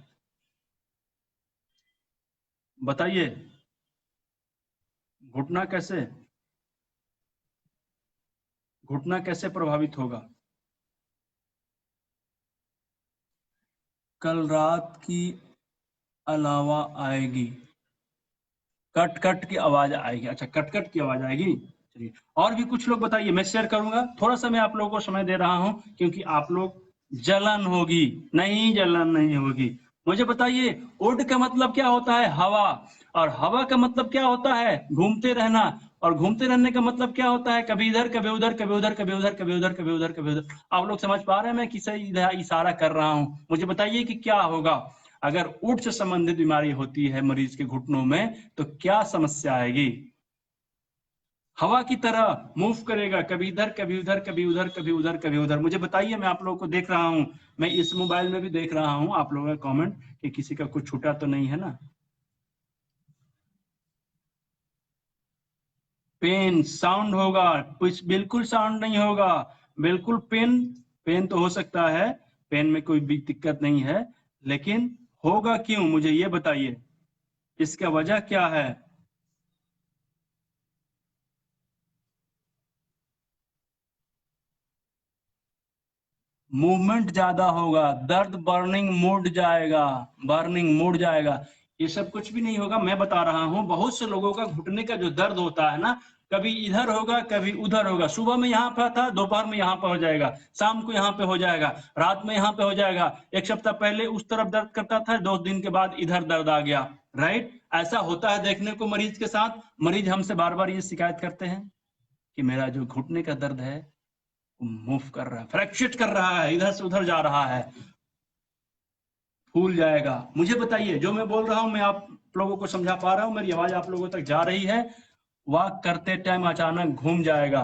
बताइए, घुटना कैसे प्रभावित होगा? कल रात की अलावा आएगी, कट कट की आवाज आएगी। अच्छा, कट कट की आवाज आएगी, चलिए। और भी कुछ लोग बताइए, मैं शेयर करूंगा। थोड़ा सा मैं आप लोगों को समय दे रहा हूं, क्योंकि आप लोग, जलन होगी नहीं, जलन नहीं होगी। मुझे बताइए, उड का मतलब क्या होता है? हवा। और हवा का मतलब क्या होता है? घूमते रहना। और घूमते रहने का मतलब क्या होता है? कभी इधर, कभी उधर, कभी उधर, कभी उधर, कभी उधर, कभी उधर, कभी उधर। आप लोग समझ पा रहे हैं मैं किसे इशारा कर रहा हूं? मुझे बताइए कि क्या होगा अगर ऊंट से संबंधित बीमारी होती है मरीज के घुटनों में, तो क्या समस्या आएगी? हवा की तरह मूव करेगा, कभी इधर, कभी उधर, कभी उधर, कभी उधर, कभी उधर। मुझे बताइए, मैं आप लोगों को देख रहा हूं, मैं इस मोबाइल में भी देख रहा हूं आप लोगों का कमेंट, कि किसी का कुछ छूटा तो नहीं है ना। पेन साउंड होगा? कुछ बिल्कुल साउंड नहीं होगा, बिल्कुल पेन, पेन तो हो सकता है, पेन में कोई भी दिक्कत नहीं है, लेकिन होगा क्यों, मुझे ये बताइए, इसका वजह क्या है? मूवमेंट ज्यादा होगा, दर्द, बर्निंग मूड जाएगा, बर्निंग मूड जाएगा। ये सब कुछ भी नहीं होगा, मैं बता रहा हूं। बहुत से लोगों का घुटने का जो दर्द होता है ना, कभी इधर होगा कभी उधर होगा, सुबह में यहाँ पे था, दोपहर में यहाँ पे हो जाएगा, शाम को यहाँ पे हो जाएगा, रात में यहाँ पे हो जाएगा। एक सप्ताह पहले उस तरफ दर्द करता था, 2 दिन के बाद इधर दर्द आ गया, राइट। ऐसा होता है देखने को मरीज के साथ। मरीज हमसे बार बार ये शिकायत करते हैं कि मेरा जो घुटने का दर्द है मूव कर रहा है, फ्रैक्चर कर रहा है, इधर से उधर जा रहा है, फूल जाएगा। मुझे बताइए, जो मैं बोल रहा हूं मैं आप लोगों को समझा पा रहा हूं, मेरी आवाज आप लोगों तक जा रही है? वॉक करते टाइम अचानक घूम जाएगा,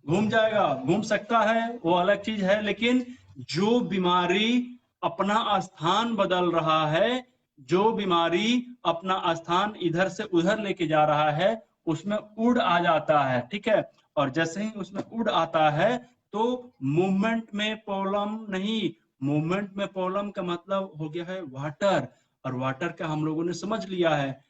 घूम सकता है, वो अलग चीज है, लेकिन जो बीमारी अपना स्थान बदल रहा है, जो बीमारी अपना स्थान इधर से उधर लेके जा रहा है, उसमें उड़ आ जाता है, ठीक है। और जैसे ही उसमें उड़ आता है तो मूवमेंट में प्रॉब्लम नहीं, मूवमेंट में प्रॉब्लम का मतलब हो गया है वाटर, और वाटर का हम लोगों ने समझ लिया है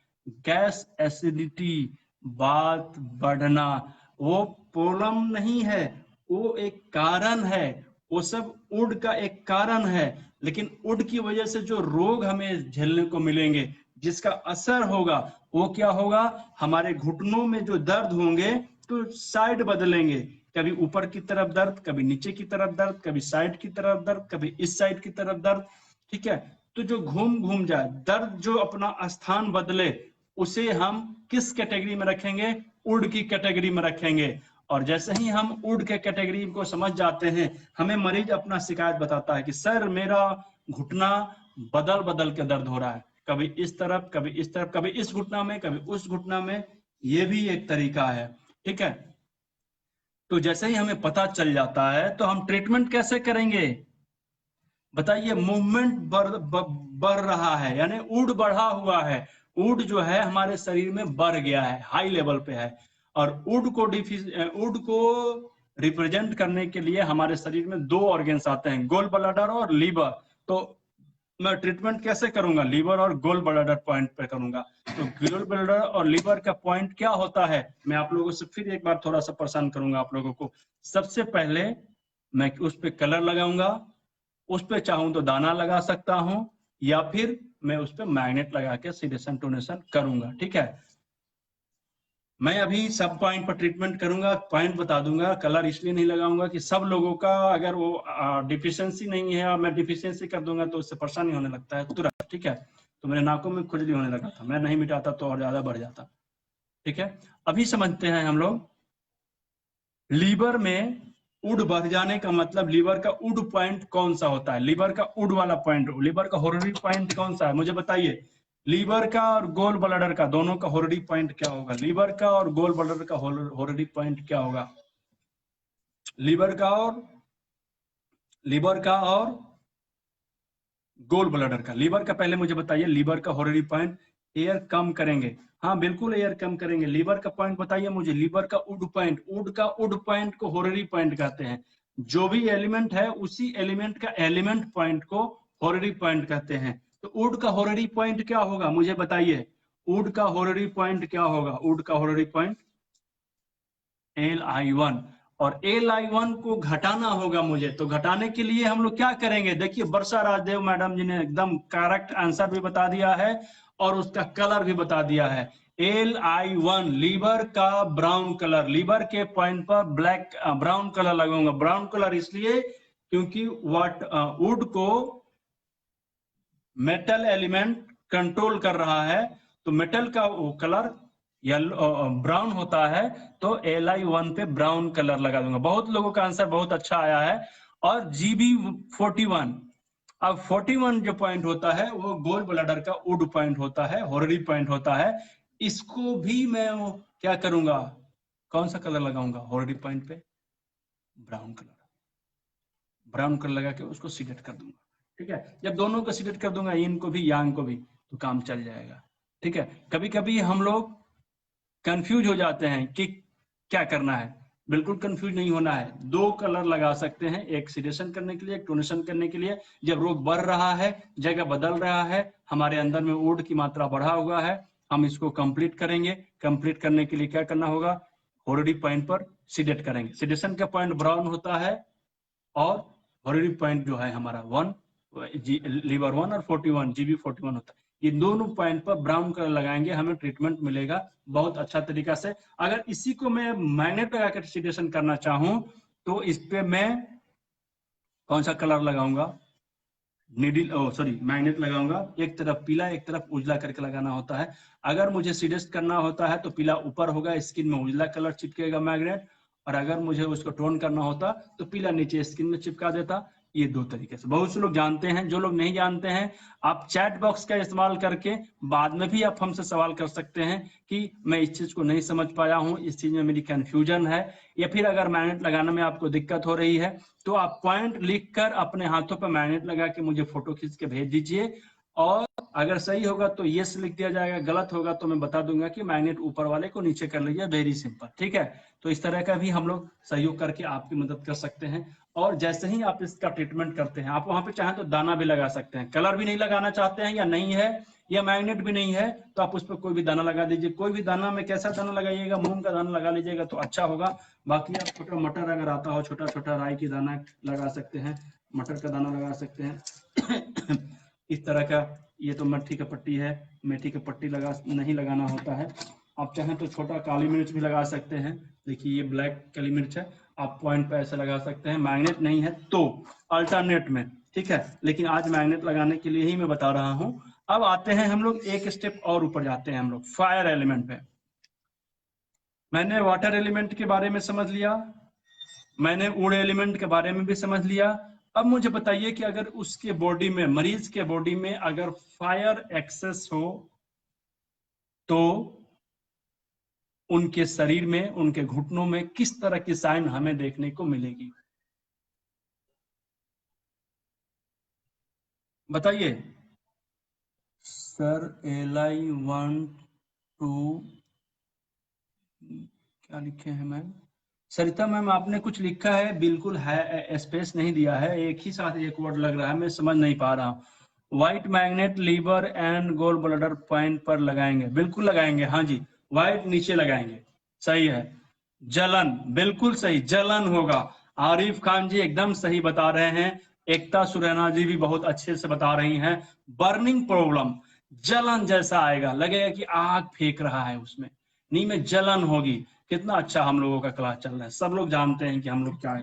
गैस एसिडिटी, बात बढ़ना, वो प्रॉब्लम नहीं है, वो एक कारण है, वो सब उड़ का एक कारण है। लेकिन उड़ की वजह से जो रोग हमें झेलने को मिलेंगे, जिसका असर होगा, वो क्या होगा, हमारे घुटनों में जो दर्द होंगे तो साइड बदलेंगे, कभी ऊपर की तरफ दर्द, कभी नीचे की तरफ दर्द, कभी साइड की तरफ दर्द, कभी इस साइड की तरफ दर्द, ठीक है। तो जो घूम जाए दर्द, जो अपना स्थान बदले, उसे हम किस कैटेगरी में रखेंगे, उड़ की कैटेगरी में रखेंगे। और जैसे ही हम उड़ के कैटेगरी को समझ जाते हैं, हमें मरीज अपना शिकायत बताता है कि सर मेरा घुटना बदल बदल के दर्द हो रहा है, कभी इस तरफ, कभी इस तरफ, कभी इस घुटना में, कभी उस घुटना में, ये भी एक तरीका है, ठीक है। तो जैसे ही हमें पता चल जाता है तो हम ट्रीटमेंट कैसे करेंगे, बताइए। मूवमेंट बढ़ रहा है, यानी उड़ बढ़ा हुआ है, उड़ जो है हमारे शरीर में बढ़ गया है, हाई लेवल पे है। और उड़ को रिप्रेजेंट करने के लिए हमारे शरीर में 2 ऑर्गन्स आते हैं, गोल ब्लैडर और लीवर। तो मैं ट्रीटमेंट कैसे करूंगा, लीवर और गोल ब्लैडर पॉइंट पे करूंगा। तो गोल ब्लैडर और लीवर का पॉइंट क्या होता है, मैं आप लोगों से फिर एक बार थोड़ा सा परेशान करूंगा आप लोगों को। सबसे पहले मैं उस पे कलर लगाऊंगा, उस पे चाहूं तो दाना लगा सकता हूं, या फिर मैं उस पे मैग्नेट लगा के सीडेशन टोनेशन करूंगा, ठीक है। मैं अभी सब पॉइंट पर ट्रीटमेंट करूंगा, पॉइंट बता दूंगा। कलर इसलिए नहीं लगाऊंगा कि सब लोगों का अगर वो डिफिशियंसी नहीं है और मैं डिफिशियंसी कर दूंगा तो उससे परेशानी होने लगता है तुरंत, ठीक है। तो मेरे नाकों में खुजली होने लगा था, मैं नहीं मिटाता तो और ज्यादा बढ़ जाता, ठीक है। अभी समझते हैं हम लोग, लीवर में उड बढ़ जाने का मतलब, लीवर का उड पॉइंट कौन सा होता है, लीवर का उड वाला पॉइंट, लीवर का होररी पॉइंट कौन सा है, मुझे बताइए। लीवर का और गोल ब्लैडर का दोनों का होररी पॉइंट क्या होगा, लीवर का और गोल ब्लैडर का होररी पॉइंट क्या होगा, लीवर का और गोल ब्लैडर का। लीवर का पहले मुझे बताइए, लीवर का होररी पॉइंट, एयर कम करेंगे, हाँ बिल्कुल एयर कम करेंगे। लीवर का पॉइंट बताइए मुझे, लीवर का उड पॉइंट, उड का उड पॉइंट को होररी पॉइंट कहते हैं। जो भी एलिमेंट है उसी एलिमेंट का एलिमेंट पॉइंट को होररी पॉइंट कहते हैं। तो उड का होररी पॉइंट क्या होगा मुझे बताइए, उड का होररी पॉइंट क्या होगा, उड का होररी पॉइंट Li1, और Li1 को घटाना होगा मुझे। तो घटाने के लिए हम लोग क्या करेंगे, देखिए वर्षा राजदेव मैडम जी ने एकदम करेक्ट आंसर भी बता दिया है और उसका कलर भी बता दिया है। Li1 लीवर का ब्राउन कलर, लीवर के पॉइंट पर ब्लैक ब्राउन कलर लगाऊंगा। ब्राउन कलर इसलिए क्योंकि वुड को मेटल एलिमेंट कंट्रोल कर रहा है, तो मेटल का वो कलर येलो ब्राउन होता है, तो Li1 पे ब्राउन कलर लगा दूंगा। बहुत लोगों का आंसर बहुत अच्छा आया है। और Gb41, अब 41 जो पॉइंट होता है वो गोल ब्लैडर का उड पॉइंट होता है, होररी पॉइंट होता है। इसको भी मैं क्या करूंगा, कौन सा कलर लगाऊंगा, होररी पॉइंट पे ब्राउन कलर, ब्राउन कलर लगा के उसको सिलेक्ट कर दूंगा, ठीक है। जब दोनों को सिलेक्ट कर दूंगा, इन को भी यांग को भी, तो काम चल जाएगा, ठीक है। कभी कभी हम लोग कंफ्यूज हो जाते हैं कि क्या करना है, बिल्कुल कंफ्यूज नहीं होना है। 2 कलर लगा सकते हैं, एक सिडेशन करने के लिए, एक टोनेशन करने के लिए। जब रोग बढ़ रहा है, जगह बदल रहा है, हमारे अंदर में वुड की मात्रा बढ़ा हुआ है, हम इसको कंप्लीट करेंगे। कंप्लीट करने के लिए क्या करना होगा, होररी पॉइंट पर सिडेट करेंगे। सिडेशन का पॉइंट ब्राउन होता है और होररी पॉइंट जो है हमारा 1, लीवर 1 और 41 Gb41 होता है। ये दोनों पॉइंट पर ब्राउन कलर लगाएंगे, हमें ट्रीटमेंट मिलेगा बहुत अच्छा तरीका से। अगर इसी को मैं मैग्नेट लगा कर सिडेशन करना चाहूं तो इस पे मैं कौन सा कलर लगाऊंगा, नीडल सॉरी मैग्नेट लगाऊंगा, एक तरफ पीला एक तरफ उजला करके लगाना होता है। अगर मुझे सीडेस्ट करना होता है तो पीला ऊपर होगा, स्किन में उजला कलर चिपकेगा मैग्नेट, और अगर मुझे उसको टोन करना होता तो पीला नीचे स्किन में चिपका देता। ये दो तरीके से बहुत से लोग जानते हैं, जो लोग नहीं जानते हैं आप चैट बॉक्स का इस्तेमाल करके बाद में भी आप हमसे सवाल कर सकते हैं कि मैं इस चीज को नहीं समझ पाया हूं, इस चीज में मेरी कंफ्यूजन है, या फिर अगर मैग्नेट लगाने में आपको दिक्कत हो रही है तो आप पॉइंट लिखकर अपने हाथों पर मैग्नेट लगा के मुझे फोटो खींच के भेज दीजिए, और अगर सही होगा तो यस लिख दिया जाएगा, गलत होगा तो मैं बता दूंगा कि मैग्नेट ऊपर वाले को नीचे कर लीजिए, वेरी सिंपल, ठीक है। तो इस तरह का भी हम लोग सहयोग करके आपकी मदद कर सकते हैं। और जैसे ही आप इसका ट्रीटमेंट करते हैं, आप वहां पे चाहें तो दाना भी लगा सकते हैं, कलर भी नहीं लगाना चाहते हैं या नहीं है या मैग्नेट भी नहीं है तो आप उस पर कोई भी दाना लगा दीजिए। कोई भी दाना में कैसा दाना लगाइएगा, मूंग का दाना लगा लीजिएगा तो अच्छा होगा। बाकी आप छोटा मटर अगर आता हो, छोटा छोटा राई की दाना लगा सकते हैं, मटर का दाना लगा सकते हैं इस तरह का। ये तो मेथी का पट्टी है, मेथी का पट्टी नहीं लगाना होता है। आप चाहें तो छोटा काली मिर्च भी लगा सकते हैं, देखिए ये ब्लैक काली मिर्च है, आप पॉइंट पे ऐसे लगा सकते हैं। मैग्नेट नहीं है तो अल्टरनेट में, ठीक है, लेकिन आज मैग्नेट लगाने के लिए ही मैं बता रहा हूं। अब आते हैं हम लोग एक स्टेप और ऊपर जाते हैं हम लोग फायर एलिमेंट पे। मैंने वाटर एलिमेंट के बारे में समझ लिया, मैंने वुड एलिमेंट के बारे में भी समझ लिया। अब मुझे बताइए कि अगर उसके बॉडी में, मरीज के बॉडी में अगर फायर एक्सेस हो तो उनके शरीर में, उनके घुटनों में किस तरह की साइन हमें देखने को मिलेगी, बताइए। सर एलाई 1 2 क्या लिखे हैं मैम? सरिता मैम आपने कुछ लिखा है, बिल्कुल है, स्पेस नहीं दिया है, एक ही साथ एक वर्ड लग रहा है, मैं समझ नहीं पा रहा हूँ। White magnet liver and gall bladder point पर लगाएंगे, बिल्कुल लगाएंगे, हाँ जी, व्हाइट नीचे लगाएंगे, सही है। जलन, बिल्कुल सही, जलन होगा। आरिफ खान जी एकदम सही बता रहे हैं, एकता सुरैना जी भी बहुत अच्छे से बता रही हैं। बर्निंग प्रॉब्लम, जलन जैसा आएगा, लगेगा कि आग फेंक रहा है उसमें, नी में जलन होगी। कितना अच्छा हम लोगों का क्लास चल रहा है, सब लोग जानते हैं कि हम लोग क्या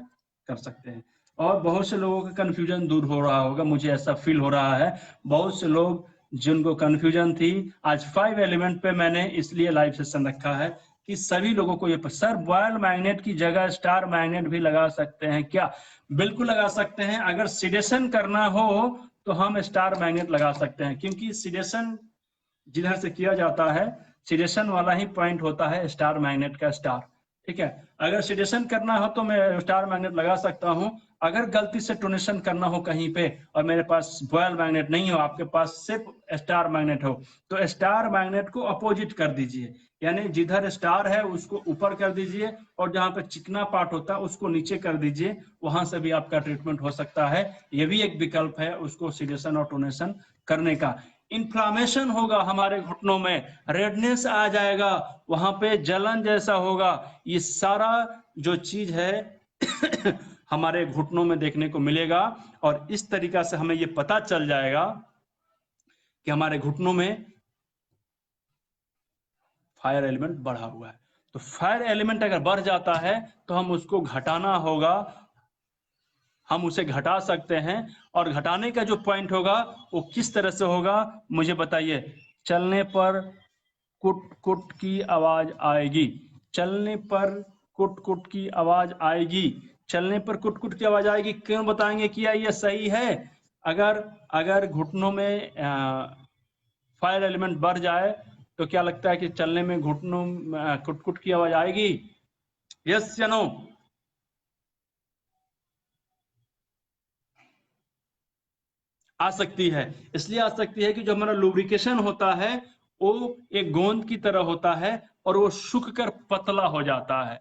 कर सकते हैं, और बहुत से लोगों का कंफ्यूजन दूर हो रहा होगा, मुझे ऐसा फील हो रहा है। बहुत से लोग जिनको कंफ्यूजन थी, आज 5 एलिमेंट पे मैंने इसलिए लाइव सेशन रखा है कि सभी लोगों को ये सर बॉयल मैग्नेट की जगह स्टार मैग्नेट भी लगा सकते हैं क्या? बिल्कुल लगा सकते हैं। अगर सिडेशन करना हो तो हम स्टार मैग्नेट लगा सकते हैं, क्योंकि सिडेशन जिधर से किया जाता है, सिडेशन वाला ही पॉइंट होता है स्टार मैग्नेट का स्टार, ठीक है। अगर सिडेशन करना हो तो मैं स्टार मैग्नेट लगा सकता हूं। अगर गलती से टोनेशन करना हो कहीं पे और मेरे पास बॉयल मैग्नेट नहीं हो, आपके पास सिर्फ स्टार मैग्नेट हो, तो स्टार मैग्नेट को अपोजिट कर दीजिए, यानी जिधर स्टार है उसको ऊपर कर दीजिए और जहां पे चिकना पार्ट होता है उसको नीचे कर दीजिए, वहां से भी आपका ट्रीटमेंट हो सकता है। ये भी एक विकल्प है उसको सिडेशन और टोनेशन करने का। इन्फ्लामेशन होगा हमारे घुटनों में, रेडनेस आ जाएगा, वहां पे जलन जैसा होगा, ये सारा जो चीज है हमारे घुटनों में देखने को मिलेगा। और इस तरीका से हमें ये पता चल जाएगा कि हमारे घुटनों में फायर एलिमेंट बढ़ा हुआ है। तो फायर एलिमेंट अगर बढ़ जाता है तो हम उसको घटाना होगा, हम उसे घटा सकते हैं। और घटाने का जो पॉइंट होगा वो किस तरह से होगा मुझे बताइए। चलने पर कुट कुट की आवाज आएगी, चलने पर कुट कुट की आवाज आएगी, चलने पर कुट कुट की आवाज आएगी। क्यों बताएंगे क्या ये सही है? अगर अगर घुटनों में फायर एलिमेंट बढ़ जाए तो क्या लगता है कि चलने में घुटनों कुट कुट की आवाज आएगी? यस या नो? आ सकती है। इसलिए आ सकती है कि जो हमारा लुब्रिकेशन होता है वो एक गोंद की तरह होता है और वो सूख कर पतला हो जाता है।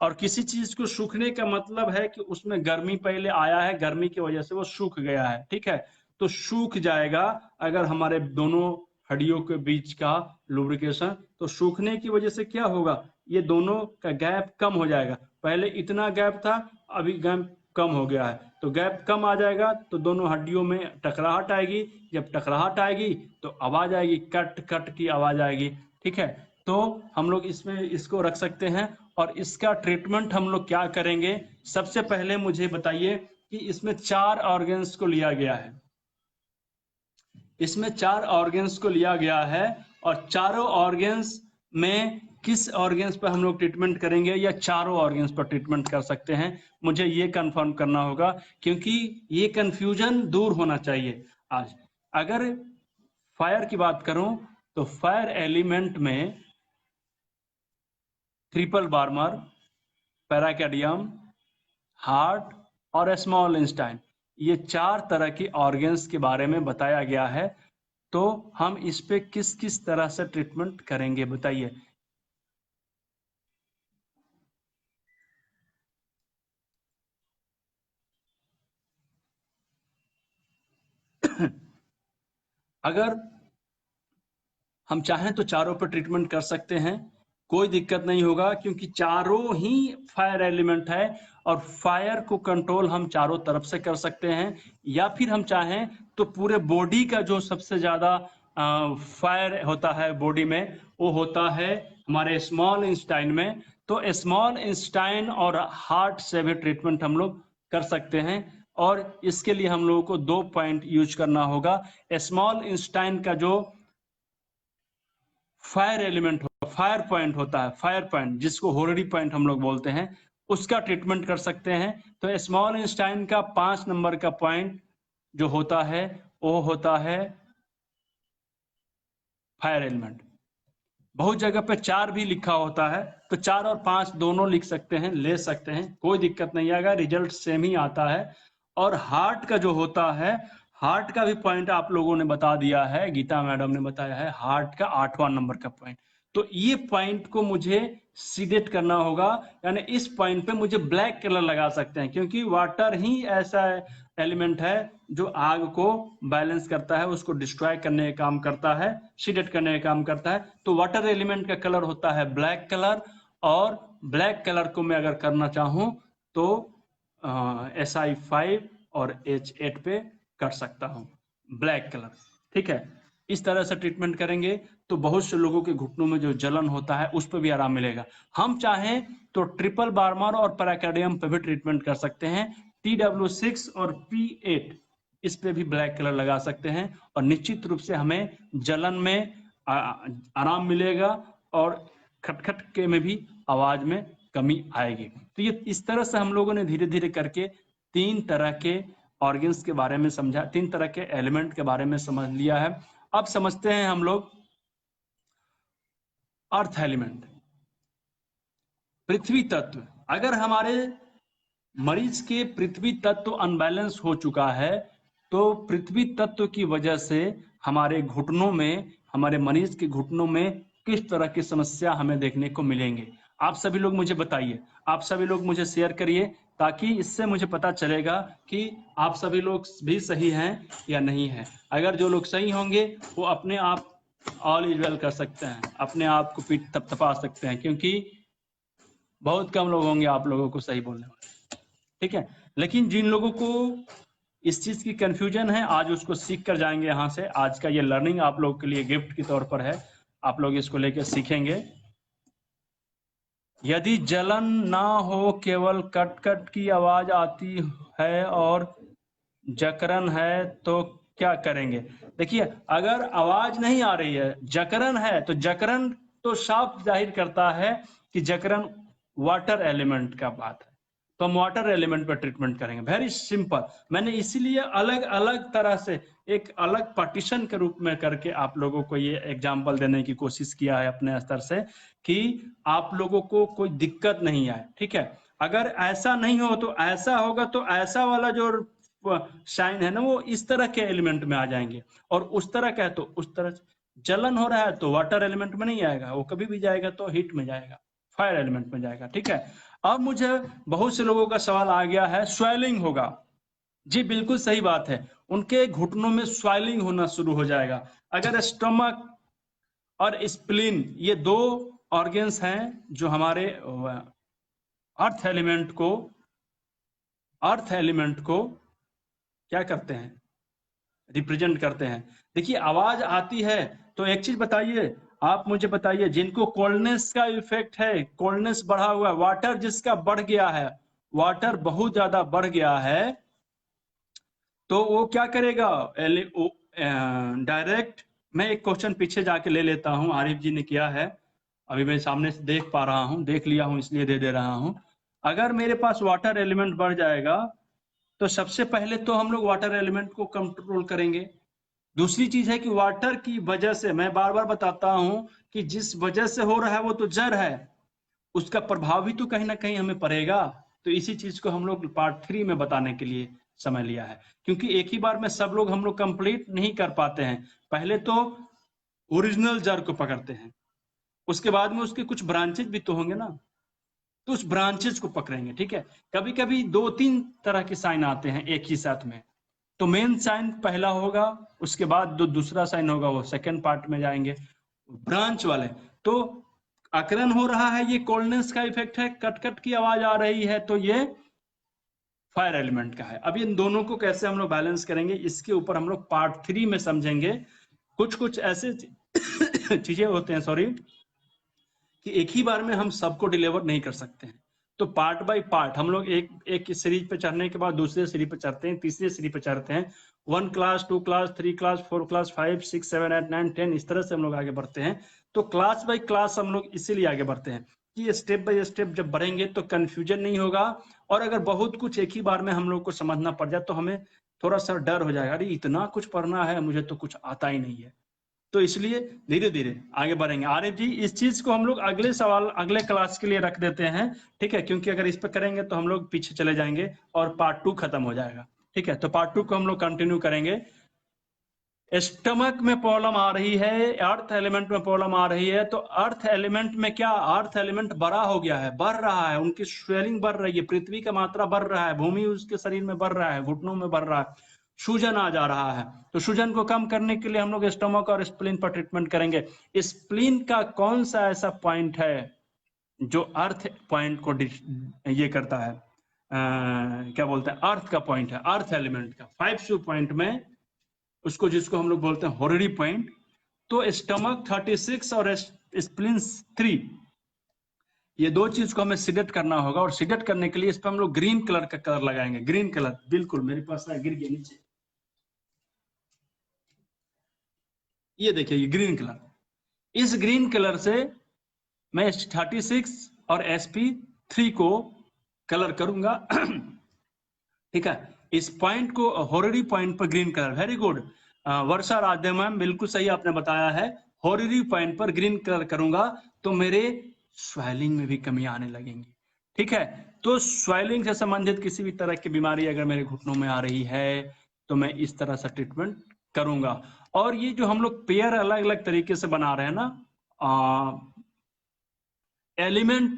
और किसी चीज को सूखने का मतलब है कि उसमें गर्मी पहले आया है, गर्मी की वजह से वो सूख गया है, ठीक है। तो सूख जाएगा अगर हमारे दोनों हड्डियों के बीच का लुब्रिकेशन, तो सूखने की वजह से क्या होगा, ये दोनों का गैप कम हो जाएगा। पहले इतना गैप था, अभी गैप कम हो गया है, तो गैप कम आ जाएगा तो दोनों हड्डियों में टकराहट आएगी। जब टकराहट आएगी तो आवाज आएगी, कट कट की आवाज आएगी। ठीक है, तो हम लोग इसमें इसको रख सकते हैं। और इसका ट्रीटमेंट हम लोग क्या करेंगे, सबसे पहले मुझे बताइए कि इसमें 4 ऑर्गन्स को लिया गया है। इसमें 4 ऑर्गन्स को लिया गया है और चारों ऑर्गन्स में किस ऑर्गन्स पर हम लोग ट्रीटमेंट करेंगे या चारों ऑर्गन्स पर ट्रीटमेंट कर सकते हैं, मुझे ये कंफर्म करना होगा, क्योंकि ये कंफ्यूजन दूर होना चाहिए आज। अगर फायर की बात करूं तो फायर एलिमेंट में ट्रिपल बार्मर, पैराकार्डियम, हार्ट और स्मॉल इंस्टाइन, ये 4 तरह की ऑर्गन्स के बारे में बताया गया है। तो हम इस पे किस किस तरह से ट्रीटमेंट करेंगे बताइए। अगर हम चाहें तो चारों पर ट्रीटमेंट कर सकते हैं, कोई दिक्कत नहीं होगा, क्योंकि चारों ही फायर एलिमेंट है और फायर को कंट्रोल हम चारों तरफ से कर सकते हैं। या फिर हम चाहें तो पूरे बॉडी का जो सबसे ज्यादा फायर होता है बॉडी में, वो होता है हमारे स्मॉल इंस्टाइन में। तो स्मॉल इंस्टाइन और हार्ट से भी ट्रीटमेंट हम लोग कर सकते हैं। और इसके लिए हम लोगों को 2 पॉइंट यूज करना होगा। स्मॉल इंस्टाइन का जो फायर एलिमेंट फायर पॉइंट होता है, फायर पॉइंट जिसको होरडी पॉइंट हम लोग बोलते हैं, उसका ट्रीटमेंट कर सकते हैं। तो स्मॉल इंस्टाइन का 5 नंबर का पॉइंट जो होता है वो होता है फायर एलिमेंट। बहुत जगह पे 4 भी लिखा होता है, तो 4 और 5 दोनों लिख सकते हैं, ले सकते हैं, कोई दिक्कत नहीं आएगा, रिजल्ट सेम ही आता है। और हार्ट का जो होता है, हार्ट का भी पॉइंट आप लोगों ने बता दिया है, गीता मैडम ने बताया है, हार्ट का 8वां नंबर का पॉइंट। तो ये पॉइंट को मुझे सीडेट करना होगा, यानी इस पॉइंट पे मुझे ब्लैक कलर लगा सकते हैं, क्योंकि वाटर ही ऐसा एलिमेंट है जो आग को बैलेंस करता है, उसको डिस्ट्रॉय करने का काम करता है, सीडेट करने का काम करता है। तो वाटर एलिमेंट का कलर होता है ब्लैक कलर, और ब्लैक कलर को मैं अगर करना चाहूं तो SI5 और H8 पे कर सकता हूं, ब्लैक कलर। ठीक है, इस तरह से ट्रीटमेंट करेंगे तो बहुत से लोगों के घुटनों में जो जलन होता है उस पर भी आराम मिलेगा। हम चाहें तो ट्रिपल बार्मर और पैराकार्डियम पे भी ट्रीटमेंट कर सकते हैं। TW6 और P8 इस पे भी ब्लैक कलर लगा सकते हैं, और निश्चित रूप से हमें जलन में आराम मिलेगा और खटखट के में भी आवाज में कमी आएगी। तो ये इस तरह से हम लोगों ने धीरे धीरे करके 3 तरह के ऑर्गन्स के बारे में समझा, 3 तरह के एलिमेंट के बारे में समझ लिया है। अब समझते हैं हम लोग अर्थ एलिमेंट, पृथ्वी तत्व। अगर हमारे मरीज के पृथ्वी तत्व अनबैलेंस हो चुका है, तो पृथ्वी तत्व की वजह से हमारे घुटनों में, हमारे मरीज के घुटनों में किस तरह की समस्या हमें देखने को मिलेंगे, आप सभी लोग मुझे बताइए, आप सभी लोग मुझे शेयर करिए, ताकि इससे मुझे पता चलेगा कि आप सभी लोग भी सही हैं या नहीं है। अगर जो लोग सही होंगे वो अपने आप ऑल इज वेल कर सकते हैं, अपने आप को पीठ थपथपा सकते हैं, क्योंकि बहुत कम लोग होंगे आप लोगों को सही बोलने वाले। ठीक है, लेकिन जिन लोगों को इस चीज की कंफ्यूजन है, आज उसको सीख कर जाएंगे यहाँ से। आज का ये लर्निंग आप लोगों के लिए गिफ्ट के तौर पर है, आप लोग इसको लेकर सीखेंगे। यदि जलन ना हो, केवल कट कट की आवाज आती है और जकरन है, तो क्या करेंगे? देखिए, अगर आवाज नहीं आ रही है, जकरन है, तो जकरन तो साफ जाहिर करता है कि जकरन वाटर एलिमेंट का बात है, तो हम वाटर एलिमेंट पर ट्रीटमेंट करेंगे। वेरी सिंपल, मैंने इसीलिए अलग अलग तरह से एक अलग पार्टीशन के रूप में करके आप लोगों को ये एग्जाम्पल देने की कोशिश किया है अपने स्तर से, कि आप लोगों को कोई दिक्कत नहीं आए। ठीक है, अगर ऐसा नहीं हो तो ऐसा होगा, तो ऐसा वाला जो साइन है ना, वो इस तरह के एलिमेंट में आ जाएंगे, और उस तरह का है तो उस तरह। जलन हो रहा है तो वाटर एलिमेंट में नहीं आएगा, वो कभी भी जाएगा तो हीट में जाएगा, फायर एलिमेंट में जाएगा। ठीक है, अब मुझे बहुत से लोगों का सवाल आ गया है, स्वेलिंग होगा। जी बिल्कुल सही बात है, उनके घुटनों में स्वेलिंग होना शुरू हो जाएगा। अगर स्टमक और स्प्लीन, ये 2 ऑर्गन्स हैं जो हमारे अर्थ एलिमेंट को अर्थ एलिमेंट को क्या करते हैं, रिप्रेजेंट करते हैं। देखिए आवाज आती है तो एक चीज बताइए, आप मुझे बताइए, जिनको कोल्डनेस का इफेक्ट है, कोल्डनेस बढ़ा हुआ है, वाटर जिसका बढ़ गया है, वाटर बहुत ज्यादा बढ़ गया है, तो वो क्या करेगा, डायरेक्ट। मैं एक क्वेश्चन पीछे जाके ले लेता हूं, आरिफ जी ने किया है, अभी मैं सामने से देख पा रहा हूं, देख लिया हूं इसलिए दे रहा हूं। अगर मेरे पास वाटर एलिमेंट बढ़ जाएगा तो सबसे पहले तो हम लोग वाटर एलिमेंट को कंट्रोल करेंगे। दूसरी चीज है कि वाटर की वजह से, मैं बार बार बताता हूं कि जिस वजह से हो रहा है वो तो जड़ है, उसका प्रभाव भी तो कहीं ना कहीं हमें पड़ेगा। तो इसी चीज को हम लोग पार्ट 3 में बताने के लिए समय लिया है, क्योंकि एक ही बार में सब लोग हम लोग कंप्लीट नहीं कर पाते हैं। पहले तो ओरिजिनल जड़ को पकड़ते हैं, उसके बाद में उसके कुछ ब्रांचेज भी तो होंगे ना, तो उस ब्रांचेज को पकड़ेंगे। ठीक है, कभी कभी 2-3 तरह के साइन आते हैं एक ही साथ में, तो मेन साइन पहला होगा, उसके बाद जो दूसरा साइन होगा वो सेकंड पार्ट में जाएंगे, ब्रांच वाले। तो आकलन हो रहा है, ये कोल्डनेस का इफेक्ट है, कट कट की आवाज आ रही है, तो ये फायर एलिमेंट का है। अब इन दोनों को कैसे हम लोग बैलेंस करेंगे, इसके ऊपर हम लोग पार्ट 3 में समझेंगे। कुछ कुछ ऐसे चीजें होते हैं, सॉरी, कि एक ही बार में हम सबको डिलीवर नहीं कर सकते हैं, तो पार्ट बाय पार्ट हम लोग एक एक सीरीज पे चढ़ने के बाद दूसरे सीरीज पे चढ़ते हैं, तीसरे सीरीज पे चढ़ते हैं, 1 क्लास, 2 क्लास, 3 क्लास, 4 क्लास, 5, 6, 7, 8, 9, 10, इस तरह से हम लोग आगे बढ़ते हैं। तो क्लास बाय क्लास हम लोग इसीलिए आगे बढ़ते हैं कि स्टेप बाय स्टेप जब बढ़ेंगे तो कंफ्यूजन नहीं होगा, और अगर बहुत कुछ एक ही बार में हम लोग को समझना पड़ जाए तो हमें थोड़ा सा डर हो जाएगा, अरे इतना कुछ पढ़ना है, मुझे तो कुछ आता ही नहीं है। तो इसलिए धीरे धीरे आगे बढ़ेंगे। आरिफ जी, इस चीज को हम लोग अगले सवाल, अगले क्लास के लिए रख देते हैं, ठीक है, क्योंकि अगर इस पर करेंगे तो हम लोग पीछे चले जाएंगे और पार्ट 2 खत्म हो जाएगा। ठीक है, तो पार्ट 2 को हम लोग कंटिन्यू करेंगे। स्टमक में प्रॉब्लम आ रही है, अर्थ एलिमेंट में प्रॉब्लम आ रही है, तो अर्थ एलिमेंट में क्या, अर्थ एलिमेंट बड़ा हो गया है, बढ़ रहा है, उनकी स्वेलिंग बढ़ रही है, पृथ्वी का मात्रा बढ़ रहा है, भूमि उसके शरीर में बढ़ रहा है, घुटनों में बढ़ रहा है, सूजन आ जा रहा है। तो सूजन को कम करने के लिए हम लोग स्टमक और स्प्लीन पर ट्रीटमेंट करेंगे। स्प्लीन का कौन सा ऐसा पॉइंट है जो अर्थ पॉइंट को ये करता है, क्या बोलते हैं, अर्थ का पॉइंट है, अर्थ एलिमेंट का 5 पॉइंट में उसको, जिसको हम लोग बोलते हैं होररी पॉइंट। तो स्टमक 36 और स्प्लीन 3, ये दो चीज को हमें सिलेक्ट करना होगा, और सिलेक्ट करने के लिए इस पर हम लोग ग्रीन कलर का कलर लगाएंगे। ग्रीन कलर बिल्कुल मेरे पास है, गिर गया नीचे, ये देखिए ये ग्रीन कलर। इस ग्रीन कलर से मैं 36 और SP3 को कलर करूंगा। ठीक है, इस पॉइंट को, होररी पॉइंट पर ग्रीन कलर, वेरी गुड वर्षा राधे मैम, बिल्कुल सही आपने बताया है, होररी पॉइंट पर ग्रीन कलर करूंगा तो मेरे स्वेलिंग में भी कमी आने लगेंगी। ठीक है, तो स्वेलिंग से संबंधित किसी भी तरह की बीमारी अगर मेरे घुटनों में आ रही है तो मैं इस तरह से ट्रीटमेंट करूंगा। और ये जो हम लोग पेयर अलग अलग तरीके से बना रहे हैं ना एलिमेंट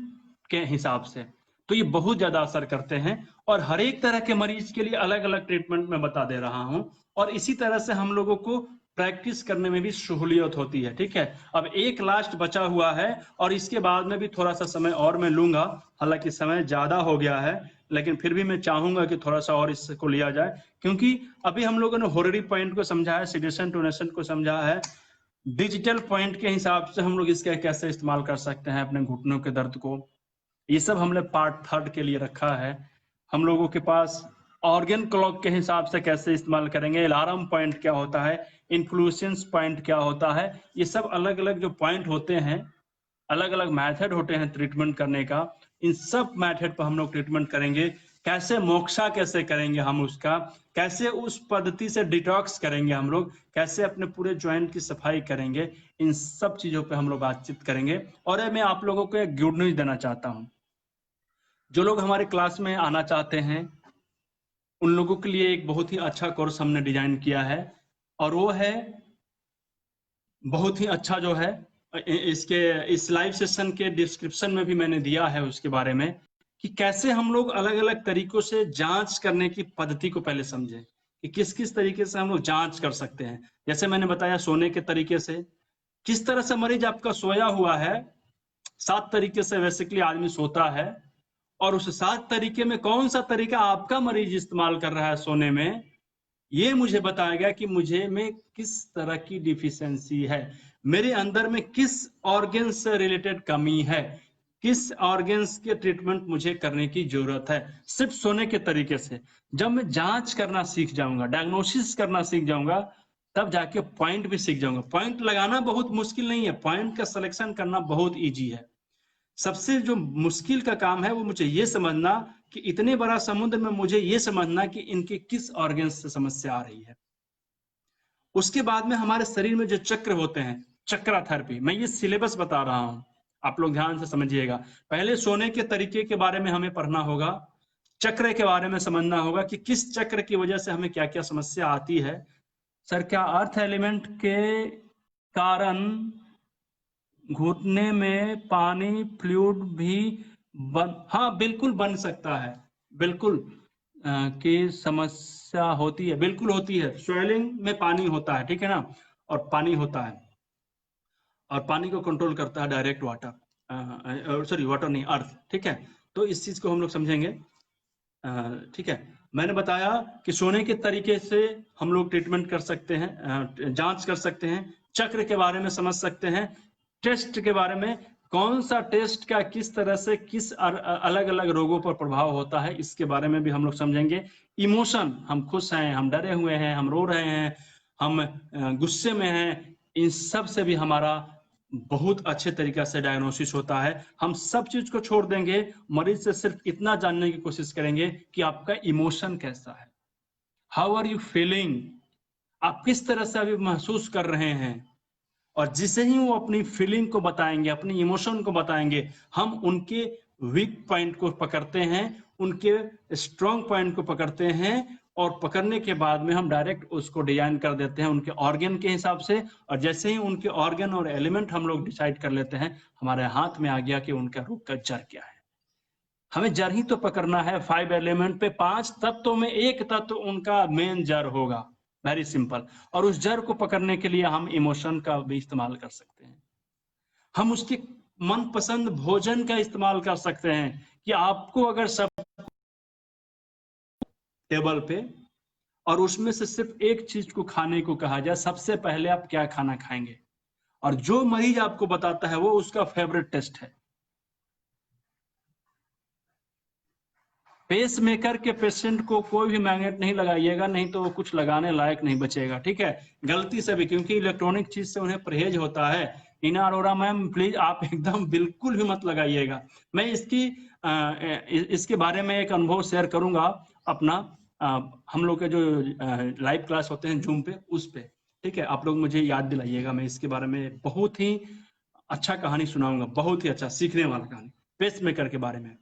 के हिसाब से, तो ये बहुत ज्यादा असर करते हैं, और हर एक तरह के मरीज के लिए अलग अलग ट्रीटमेंट मैं बता दे रहा हूं, और इसी तरह से हम लोगों को प्रैक्टिस करने में भी सहूलियत होती है। ठीक है, अब एक लास्ट बचा हुआ है, और इसके बाद में भी थोड़ा सा समय और मैं लूंगा, हालांकि समय ज्यादा हो गया है, लेकिन फिर भी मैं चाहूंगा कि थोड़ा सा और इसको लिया जाए, क्योंकि अभी हम लोगों ने होररी पॉइंट को समझा है, सेडेशन टोनेशन को समझा है, डिजिटल पॉइंट के हिसाब से हम लोग इसका कैसे इस्तेमाल कर सकते हैं अपने घुटनों के दर्द को, ये सब हमने पार्ट 3 के लिए रखा है। हम लोगों के पास ऑर्गन क्लॉक के हिसाब से कैसे इस्तेमाल करेंगे, अलार्म पॉइंट क्या होता है, इन्फ्लुएंस पॉइंट क्या होता है, ये सब अलग अलग जो पॉइंट होते हैं, अलग अलग मेथड होते हैं ट्रीटमेंट करने का, इन सब मेथड पर हम लोग ट्रीटमेंट करेंगे। कैसे मोक्षा कैसे करेंगे हम उसका, कैसे उस पद्धति से डिटॉक्स करेंगे हम लोग, कैसे अपने पूरे ज्वाइंट की सफाई करेंगे, इन सब चीजों पे हम लोग बातचीत करेंगे। और मैं आप लोगों को एक गुड न्यूज देना चाहता हूँ, जो लोग हमारे क्लास में आना चाहते हैं उन लोगों के लिए एक बहुत ही अच्छा कोर्स हमने डिजाइन किया है, और वो है बहुत ही अच्छा जो है, इसके इस लाइव सेशन के डिस्क्रिप्शन में भी मैंने दिया है उसके बारे में, कि कैसे हम लोग अलग अलग तरीकों से जांच करने की पद्धति को पहले समझें, कि किस किस तरीके से हम लोग जांच कर सकते हैं। जैसे मैंने बताया सोने के तरीके से, किस तरह से मरीज आपका सोया हुआ है, 7 तरीके से बेसिकली आदमी सोता है, और उस 7 तरीके में कौन सा तरीका आपका मरीज इस्तेमाल कर रहा है सोने में, ये मुझे बताएगा कि मुझे में किस तरह की डिफिशियंसी है, मेरे अंदर में किस ऑर्गन से रिलेटेड कमी है, किस ऑर्गन्स के ट्रीटमेंट मुझे करने की जरूरत है, सिर्फ सोने के तरीके से। जब मैं जांच करना सीख जाऊंगा, डायग्नोसिस करना सीख जाऊंगा, तब जाके पॉइंट भी सीख जाऊंगा। पॉइंट लगाना बहुत मुश्किल नहीं है, पॉइंट का सिलेक्शन करना बहुत ईजी है। सबसे जो मुश्किल का काम है वो मुझे ये समझना कि इतने बड़ा समुद्र में मुझे ये समझना कि इनके किस ऑर्गन से समस्या आ रही है। उसके बाद में हमारे शरीर में जो चक्र होते हैं, चक्रा थेरेपी, मैं ये सिलेबस बता रहा हूं, आप लोग ध्यान से समझिएगा। पहले सोने के तरीके के बारे में हमें पढ़ना होगा, चक्र के बारे में समझना होगा कि किस चक्र की वजह से हमें क्या क्या समस्या आती है। सर, क्या अर्थ एलिमेंट के कारण घुटने में पानी फ्लूइड भी हाँ बिल्कुल बन सकता है, बिल्कुल की समस्या होती है, बिल्कुल होती है। स्वेलिंग में पानी होता है, ठीक है ना, और पानी होता है, और पानी को कंट्रोल करता है डायरेक्ट वाटर, सॉरी वाटर नहीं, अर्थ, ठीक है। तो इस चीज को हम लोग समझेंगे, ठीक है। मैंने बताया कि सोने के तरीके से हम लोग ट्रीटमेंट कर सकते हैं, जांच कर सकते हैं, चक्र के बारे में समझ सकते हैं, टेस्ट के बारे में, कौन सा टेस्ट का किस तरह से किस अलग अलग रोगों पर प्रभाव होता है, इसके बारे में भी हम लोग समझेंगे। इमोशन, हम खुश हैं, हम डरे हुए हैं, हम रो रहे हैं, हम गुस्से में हैं, इन सब से भी हमारा बहुत अच्छे तरीके से डायग्नोसिस होता है। हम सब चीज को छोड़ देंगे, मरीज से सिर्फ इतना जानने की कोशिश करेंगे कि आपका इमोशन कैसा है, हाउ आर यू फीलिंग, आप किस तरह से अभी महसूस कर रहे हैं। और जिसे ही वो अपनी फीलिंग को बताएंगे, अपनी इमोशन को बताएंगे, हम उनके वीक पॉइंट को पकड़ते हैं, उनके स्ट्रॉन्ग पॉइंट को पकड़ते हैं, और पकड़ने के बाद में हम डायरेक्ट उसको डिजाइन कर देते हैं उनके ऑर्गन के हिसाब से। और जैसे ही उनके ऑर्गन और एलिमेंट हम लोग डिसाइड कर लेते हैं, हमारे हाथ में आ गया कि उनका रोग का जड़ क्या है। हमें जड़ ही तो पकड़ना है, 5 एलिमेंट पे 5 तत्वों में एक तत्व उनका मेन जड़ होगा, वेरी सिंपल। और उस जड़ को पकड़ने के लिए हम इमोशन का भी इस्तेमाल कर सकते हैं, हम उसके मनपसंद भोजन का इस्तेमाल कर सकते हैं कि आपको अगर सब टेबल पे और उसमें से सिर्फ एक चीज को खाने को कहा जाए, सबसे पहले आप क्या खाना खाएंगे, और जो मरीज आपको बताता है वो उसका फेवरेट टेस्ट है। पेस मेकर के पेशेंट को कोई भी मैग्नेट नहीं लगाइएगा, नहीं तो वो कुछ लगाने लायक नहीं बचेगा, ठीक है, गलती से भी, क्योंकि इलेक्ट्रॉनिक चीज से उन्हें परहेज होता है। ईना अरोरा मैम प्लीज आप एकदम बिल्कुल भी मत लगाइएगा। मैं इसके बारे में एक अनुभव शेयर करूंगा अपना, हम लोग के जो लाइव क्लास होते हैं जूम पे, उस पे, ठीक है, आप लोग मुझे याद दिलाइएगा, मैं इसके बारे में बहुत ही अच्छा कहानी सुनाऊंगा, बहुत ही अच्छा सीखने वाला कहानी पेस मेकर के बारे में।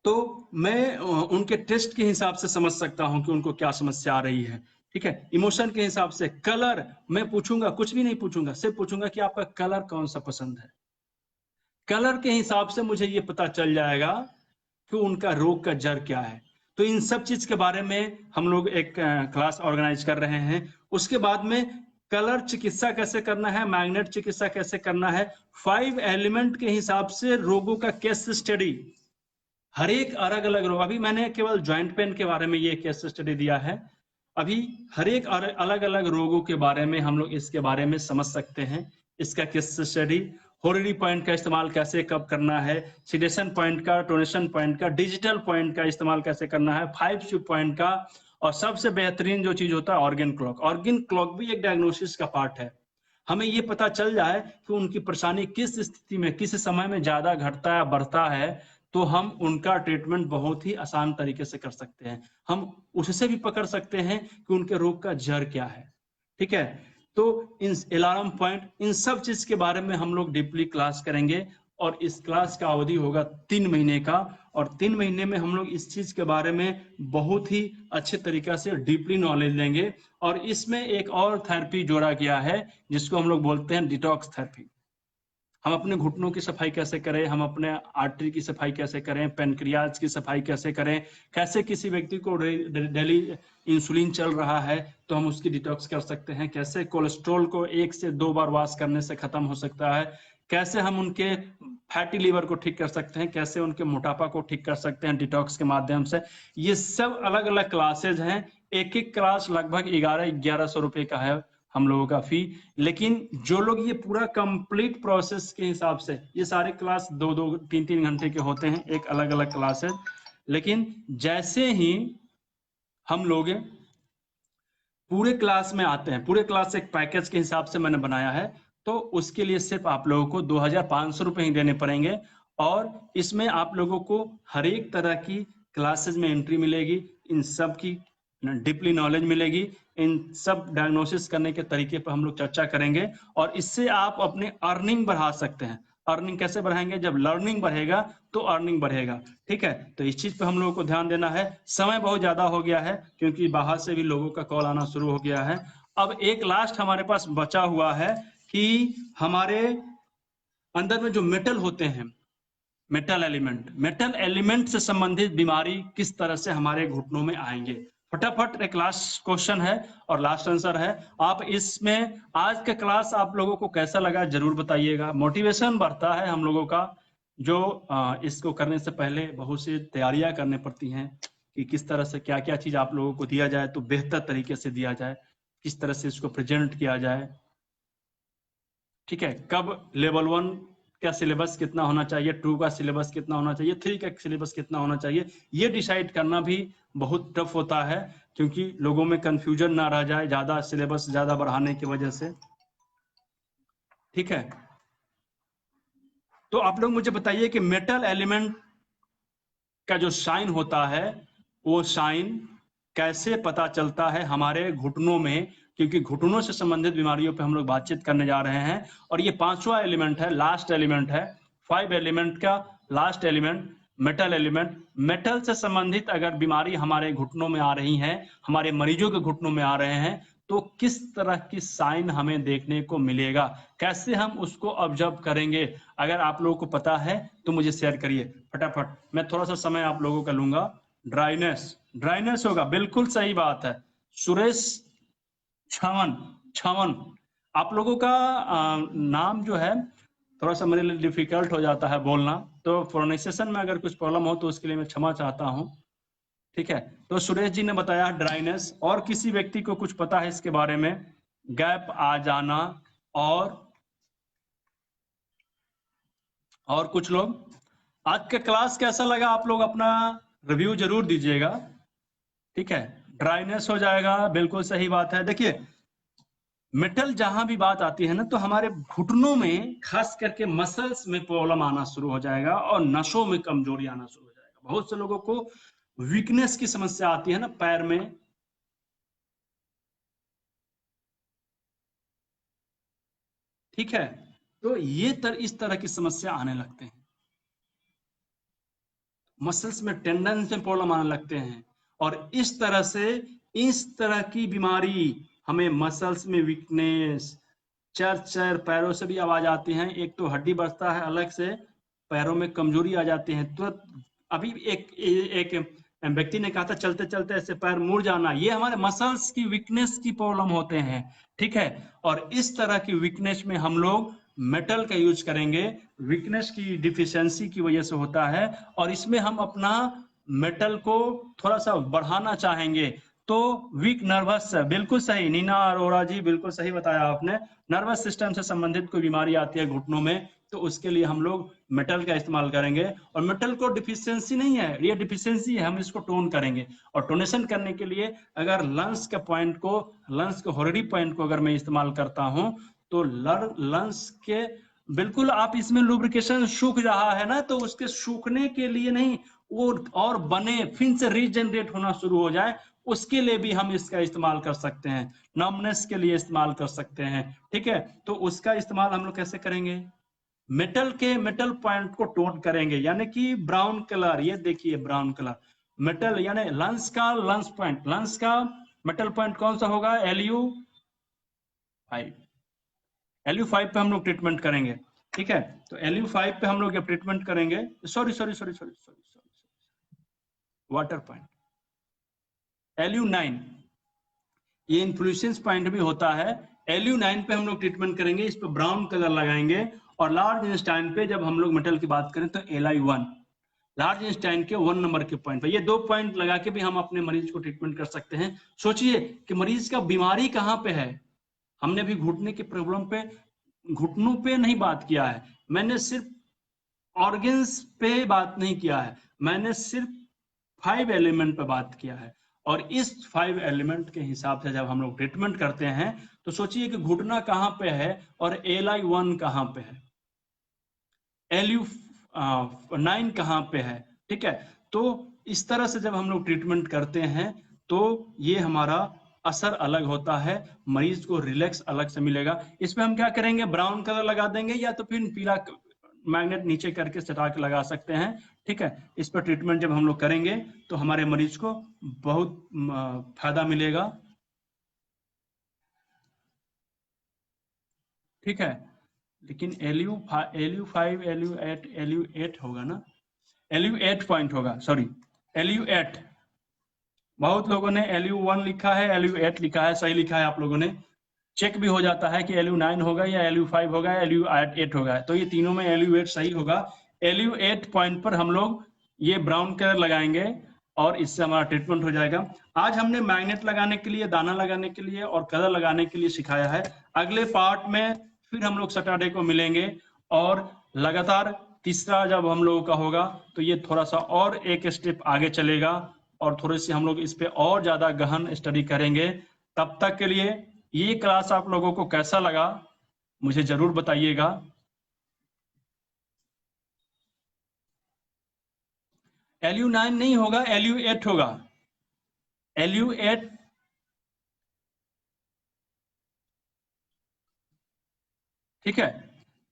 तो मैं उनके टेस्ट के हिसाब से समझ सकता हूं कि उनको क्या समस्या आ रही है, ठीक है। इमोशन के हिसाब से, कलर मैं पूछूंगा, कुछ भी नहीं पूछूंगा, सिर्फ पूछूंगा कि आपका कलर कौन सा पसंद है। कलर के हिसाब से मुझे ये पता चल जाएगा कि उनका रोग का जड़ क्या है। तो इन सब चीज के बारे में हम लोग एक क्लास ऑर्गेनाइज कर रहे हैं। उसके बाद में कलर चिकित्सा कैसे करना है, मैग्नेट चिकित्सा कैसे करना है, 5 एलिमेंट के हिसाब से रोगों का केस स्टडी, हर एक अलग अलग रोग। अभी मैंने केवल जॉइंट पेन के बारे में ये केस स्टडी दिया है, अभी हर एक अलग अलग रोगों के बारे में हम लोग इसके बारे में समझ सकते हैं। इसका केस स्टडी, होररी पॉइंट का इस्तेमाल कैसे कब करना है, सिडेशन पॉइंट का, टोनेशन पॉइंट का, डिजिटल पॉइंट का इस्तेमाल कैसे करना है, 5 स्विप पॉइंट का, और सबसे बेहतरीन जो चीज होता है ऑर्गन क्लॉक। ऑर्गन क्लॉक भी एक डायग्नोसिस का पार्ट है। हमें ये पता चल जाए कि उनकी परेशानी किस स्थिति में, किस समय में ज्यादा घटता है बढ़ता है, तो हम उनका ट्रीटमेंट बहुत ही आसान तरीके से कर सकते हैं। हम उससे भी पकड़ सकते हैं कि उनके रोग का जड़ क्या है, ठीक है। तो इन अलार्म पॉइंट, इन सब चीज के बारे में हम लोग डीपली क्लास करेंगे, और इस क्लास का अवधि होगा 3 महीने का, और 3 महीने में हम लोग इस चीज के बारे में बहुत ही अच्छे तरीका से डीपली नॉलेज लेंगे। और इसमें एक और थेरेपी जोड़ा गया है जिसको हम लोग बोलते हैं डिटॉक्स थेरेपी। हम अपने घुटनों की सफाई कैसे करें, हम अपने आर्टरी की सफाई कैसे करें, पेनक्रियाज की सफाई कैसे करें, कैसे किसी व्यक्ति को डेली इंसुलिन चल रहा है तो हम उसकी डिटॉक्स कर सकते हैं, कैसे कोलेस्ट्रॉल को 1 से 2 बार वॉश करने से खत्म हो सकता है, कैसे हम उनके फैटी लीवर को ठीक कर सकते हैं, कैसे उनके मोटापा को ठीक कर सकते हैं डिटॉक्स के माध्यम से। ये सब अलग अलग क्लासेज हैं। एक एक क्लास लगभग 1100 रुपए का है हम लोगों का फी। लेकिन जो लोग ये पूरा कंप्लीट प्रोसेस के हिसाब से, ये सारे क्लास 2-2 3-3 घंटे के होते हैं, एक अलग अलग क्लासेज। लेकिन जैसे ही हम लोग पूरे क्लास में आते हैं, पूरे क्लास एक पैकेज के हिसाब से मैंने बनाया है, तो उसके लिए सिर्फ आप लोगों को 2500 रुपए ही देने पड़ेंगे। और इसमें आप लोगों को हर एक तरह की क्लासेज में एंट्री मिलेगी, इन सब की डीपली नॉलेज मिलेगी, इन सब डायग्नोसिस करने के तरीके पर हम लोग चर्चा करेंगे। और इससे आप अपने अर्निंग बढ़ा सकते हैं। अर्निंग कैसे बढ़ाएंगे? जब लर्निंग बढ़ेगा तो अर्निंग बढ़ेगा। ठीक है, तो इस चीज पे हम लोगों को ध्यान देना है। समय बहुत ज्यादा हो गया है क्योंकि बाहर से भी लोगों का कॉल आना शुरू हो गया है। अब एक लास्ट हमारे पास बचा हुआ है कि हमारे अंदर में जो मेटल होते हैं, मेटल एलिमेंट से संबंधित बीमारी किस तरह से हमारे घुटनों में आएंगे। फटाफट एक लास्ट क्वेश्चन है और लास्ट आंसर है। आप इसमें आज का क्लास आप लोगों को कैसा लगा जरूर बताइएगा। मोटिवेशन बढ़ता है हम लोगों का, जो इसको करने से पहले बहुत सी तैयारियां करनी पड़ती हैं कि किस तरह से क्या क्या चीज आप लोगों को दिया जाए तो बेहतर तरीके से दिया जाए, किस तरह से इसको प्रेजेंट किया जाए। ठीक है, कब लेवल 1 का सिलेबस कितना होना चाहिए, 2 का सिलेबस कितना होना चाहिए, 3 का सिलेबस कितना होना चाहिए, ये डिसाइड करना भी बहुत टफ होता है क्योंकि लोगों में कंफ्यूजन ना रह जाए ज्यादा सिलेबस ज्यादा बढ़ाने की वजह से। ठीक है, तो आप लोग मुझे बताइए कि मेटल एलिमेंट का जो साइन होता है वो साइन कैसे पता चलता है हमारे घुटनों में, क्योंकि घुटनों से संबंधित बीमारियों पे हम लोग बातचीत करने जा रहे हैं। और ये 5वां एलिमेंट है, लास्ट एलिमेंट है, 5 एलिमेंट का last element metal element. Metal से संबंधित अगर बीमारी हमारे घुटनों में आ रही है, हमारे मरीजों के घुटनों में आ रहे हैं, तो किस तरह की साइन हमें देखने को मिलेगा, कैसे हम उसको ऑब्जर्व करेंगे। अगर आप लोगों को पता है तो मुझे शेयर करिए फटाफट। मैं थोड़ा सा समय आप लोगों का लूंगा। ड्राइनेस होगा, बिल्कुल सही बात है। सुरेश छवन छवन, आप लोगों का नाम जो है थोड़ा सा मेरे लिए डिफिकल्ट हो जाता है बोलना, तो प्रोनाउंसिएशन में अगर कुछ प्रॉब्लम हो तो उसके लिए मैं क्षमा चाहता हूं। ठीक है, तो सुरेश जी ने बताया ड्राइनेस। और किसी व्यक्ति को कुछ पता है इसके बारे में? गैप आ जाना। और कुछ लोग? आज का क्लास कैसा लगा आप लोग अपना रिव्यू जरूर दीजिएगा। ठीक है, ड्राइनेस हो जाएगा, बिल्कुल सही बात है। देखिए मेटल जहां भी बात आती है ना, तो हमारे घुटनों में खास करके मसल्स में प्रॉब्लम आना शुरू हो जाएगा और नसों में कमजोरी आना शुरू हो जाएगा। बहुत से लोगों को वीकनेस की समस्या आती है ना पैर में। ठीक है, तो ये इस तरह की समस्या आने लगते हैं, मसल्स में टेंडन से प्रॉब्लम आने लगते हैं। और इस तरह की बीमारी हमें मसल्स में वीकनेस, चर पैरों से भी आवाज आती है, एक तो हड्डी बढ़ता है अलग से, पैरों में कमजोरी आ जाती है तुरंत। अभी एक व्यक्ति ने कहा था चलते चलते ऐसे पैर मुड़ जाना, ये हमारे मसल्स की वीकनेस की प्रॉब्लम होते हैं। ठीक है, और इस तरह की वीकनेस में हम लोग मेटल का यूज करेंगे, वीकनेस की डिफिशियंसी की वजह से होता है। और इसमें हम अपना मेटल को थोड़ा सा बढ़ाना चाहेंगे तो वीक नर्वस, बिल्कुल सही नीना अरोड़ा जी, बिल्कुल सही बताया आपने। नर्वस सिस्टम से संबंधित कोई बीमारी आती है घुटनों में तो उसके लिए हम लोग मेटल का इस्तेमाल करेंगे। और मेटल को डिफिशियंसी नहीं है, ये डिफिशियंसी है, हम इसको टोन करेंगे। और टोनेशन करने के लिए अगर लंग्स के पॉइंट को, लंग्स के होरेडी पॉइंट को अगर मैं इस्तेमाल करता हूं तो लंग्स के बिल्कुल, आप इसमें लुब्रिकेशन सूख रहा है ना, तो उसके सूखने के लिए नहीं, वो और बने फिर से रीजनरेट होना शुरू हो जाए, उसके लिए भी हम इसका इस्तेमाल कर सकते हैं। नमनेस के लिए इस्तेमाल कर सकते हैं। ठीक है, तो उसका इस्तेमाल हम लोग कैसे करेंगे? मेटल पॉइंट को टोन करेंगे, यानी कि ब्राउन कलर, ये देखिए ब्राउन कलर मेटल, यानी लंस का मेटल पॉइंट कौन सा होगा? LU5 पे हम लोग ट्रीटमेंट करेंगे। ठीक है, तो LU5 पे हम लोग ट्रीटमेंट करेंगे। सॉरी वाटर पॉइंट LU9, ये इन्फ्लुएंस पॉइंट भी होता है। LU9 पे हम लोग ट्रीटमेंट करेंगे, इस पे ब्राउन कलर लगाएंगे और लार्ज इंस्टाइन पे जब हम लोग मेटल की बात करें तो Li1, लार्ज इंस्टाइन के 1 नंबर के पॉइंट पे, ये 2 पॉइंट लगा के भी हम अपने मरीज को ट्रीटमेंट कर सकते हैं। सोचिए कि मरीज का बीमारी कहाँ पे है। हमने भी घुटने की प्रॉब्लम पे, घुटनों पे नहीं बात किया है, मैंने सिर्फ ऑर्गन्स पे बात नहीं किया है, मैंने सिर्फ 5 एलिमेंट पे बात किया है। और इस 5 एलिमेंट के हिसाब से जब हम लोग ट्रीटमेंट करते हैं तो सोचिए कि घुटना कहाँ पे है और Li1 कहाँ पे है, Lu9 कहाँ पे है, ठीक है। तो इस तरह से जब हम लोग ट्रीटमेंट करते हैं तो ये हमारा असर अलग होता है, मरीज को रिलैक्स अलग से मिलेगा। इसमें हम क्या करेंगे, ब्राउन कलर लगा देंगे या तो फिर पीला मैग्नेट नीचे करके सटा के लगा सकते हैं, ठीक है। इस पर ट्रीटमेंट जब हम लोग करेंगे तो हमारे मरीज को बहुत फायदा मिलेगा, ठीक है। लेकिन Lu5 Lu8 होगा ना, Lu8 पॉइंट होगा, सॉरी Lu8। बहुत लोगों ने Lu1 लिखा है, Lu8 लिखा है, सही लिखा है आप लोगों ने। चेक भी हो जाता है कि Lu9 होगा या Lu5 होगा या Lu8 होगा, तो ये तीनों में Lu8 सही होगा। Lu8 पॉइंट पर हम लोग ये ब्राउन कलर लगाएंगे और इससे हमारा ट्रीटमेंट हो जाएगा। आज हमने मैग्नेट लगाने के लिए, दाना लगाने के लिए और कलर लगाने के लिए सिखाया है। अगले पार्ट में फिर हम लोग सैटरडे को मिलेंगे और लगातार तीसरा जब हम लोगों का होगा तो ये थोड़ा सा और एक स्टेप आगे चलेगा और थोड़ी सी हम लोग इस पे और ज्यादा गहन स्टडी करेंगे। तब तक के लिए ये क्लास आप लोगों को कैसा लगा मुझे जरूर बताइएगा। Lu9 नहीं होगा, Lu8 होगा, Lu8। ठीक है,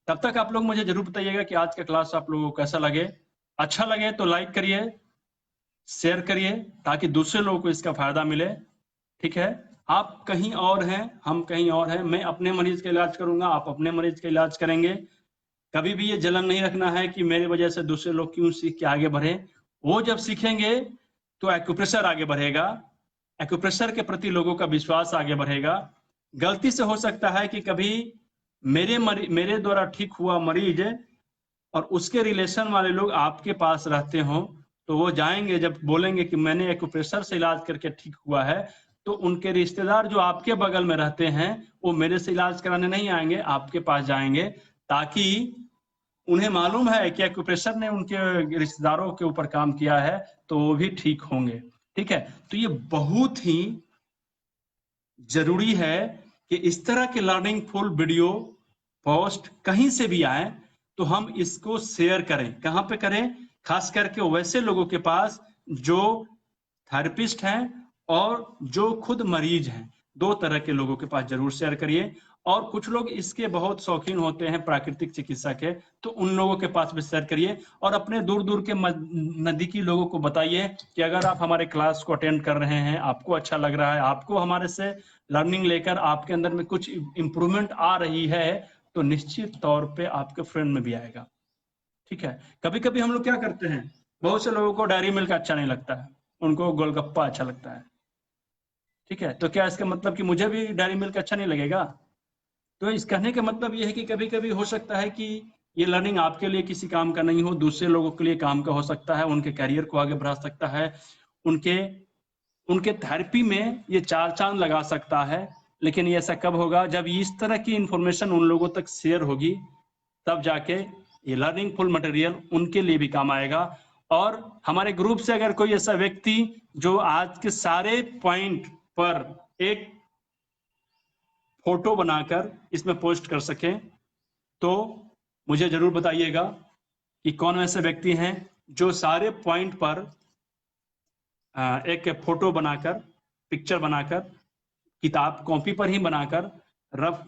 तब तक आप लोग मुझे जरूर बताइएगा कि आज का क्लास आप लोगों को कैसा लगे। अच्छा लगे तो लाइक करिए, शेयर करिए ताकि दूसरे लोगों को इसका फायदा मिले, ठीक है। आप कहीं और हैं, हम कहीं और हैं, मैं अपने मरीज का इलाज करूंगा, आप अपने मरीज का इलाज करेंगे। कभी भी ये जलन नहीं रखना है कि मेरे वजह से दूसरे लोग क्यों सीख के आगे बढ़े। वो जब सीखेंगे तो एक्यूप्रेशर आगे बढ़ेगा, एक्यूप्रेशर के प्रति लोगों का विश्वास आगे बढ़ेगा। गलती से हो सकता है कि कभी मेरे द्वारा ठीक हुआ मरीज और उसके रिलेशन वाले लोग आपके पास रहते हो, तो वो जाएंगे जब बोलेंगे कि मैंने एक्यूप्रेशर से इलाज करके ठीक हुआ है, तो उनके रिश्तेदार जो आपके बगल में रहते हैं वो मेरे से इलाज कराने नहीं आएंगे, आपके पास जाएंगे, ताकि उन्हें मालूम है कि एक्यूप्रेशर ने उनके रिश्तेदारों के ऊपर काम किया है तो वो भी ठीक होंगे, ठीक है। तो ये बहुत ही जरूरी है कि इस तरह के लर्निंग फुल वीडियो पोस्ट कहीं से भी आए तो हम इसको शेयर करें। कहाँ पे करें? खास करके वैसे लोगों के पास जो थेरेपिस्ट हैं और जो खुद मरीज हैं, दो तरह के लोगों के पास जरूर शेयर करिए। और कुछ लोग इसके बहुत शौकीन होते हैं प्राकृतिक चिकित्सा के, तो उन लोगों के पास भी शेयर करिए। और अपने दूर दूर के नजदीकी लोगों को बताइए कि अगर आप हमारे क्लास को अटेंड कर रहे हैं, आपको अच्छा लग रहा है, आपको हमारे से लर्निंग लेकर आपके अंदर में कुछ इंप्रूवमेंट आ रही है, तो निश्चित तौर पे आपके फ्रेंड में भी आएगा, ठीक है। कभी कभी हम लोग क्या करते हैं, बहुत से लोगों को डेयरी मिल्क अच्छा नहीं लगता है, उनको गोलगप्पा अच्छा लगता है, ठीक है। तो क्या इसका मतलब कि मुझे भी डेयरी मिल्क अच्छा नहीं लगेगा? तो इस कहने का मतलब ये है कि कभी कभी हो सकता है कि ये लर्निंग आपके लिए किसी काम का नहीं हो, दूसरे लोगों के लिए काम का हो सकता है, उनके करियर को आगे बढ़ा सकता है, उनके थेरेपी में ये चार चांद लगा सकता है। लेकिन ये ऐसा कब होगा? जब इस तरह की इंफॉर्मेशन उन लोगों तक शेयर होगी, तब जाके ये लर्निंग फुल मटेरियल उनके लिए भी काम आएगा। और हमारे ग्रुप से अगर कोई ऐसा व्यक्ति जो आज के सारे पॉइंट पर एक फोटो बनाकर इसमें पोस्ट कर सके, तो मुझे जरूर बताइएगा कि कौन ऐसे व्यक्ति हैं जो सारे पॉइंट पर एक फोटो बनाकर, पिक्चर बनाकर, किताब कॉपी पर ही बनाकर रफ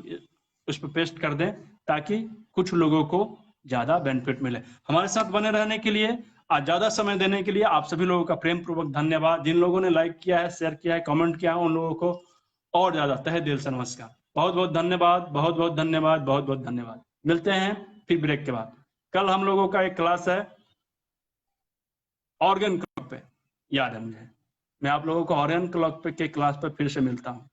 उस पर पेस्ट कर दें, ताकि कुछ लोगों को ज्यादा बेनिफिट मिले। हमारे साथ बने रहने के लिए, आज ज्यादा समय देने के लिए आप सभी लोगों का प्रेम पूर्वक धन्यवाद। जिन लोगों ने लाइक किया है, शेयर किया है, कमेंट किया है, उन लोगों को और ज्यादा तहे दिल से नमस्कार। बहुत बहुत धन्यवाद, बहुत बहुत धन्यवाद, बहुत बहुत धन्यवाद। मिलते हैं फिर ब्रेक के बाद। कल हम लोगों का एक क्लास है ऑर्गन क्लॉक पे, याद है मुझे, मैं आप लोगों को ऑर्गन क्लॉक पे के क्लास पे फिर से मिलता हूँ।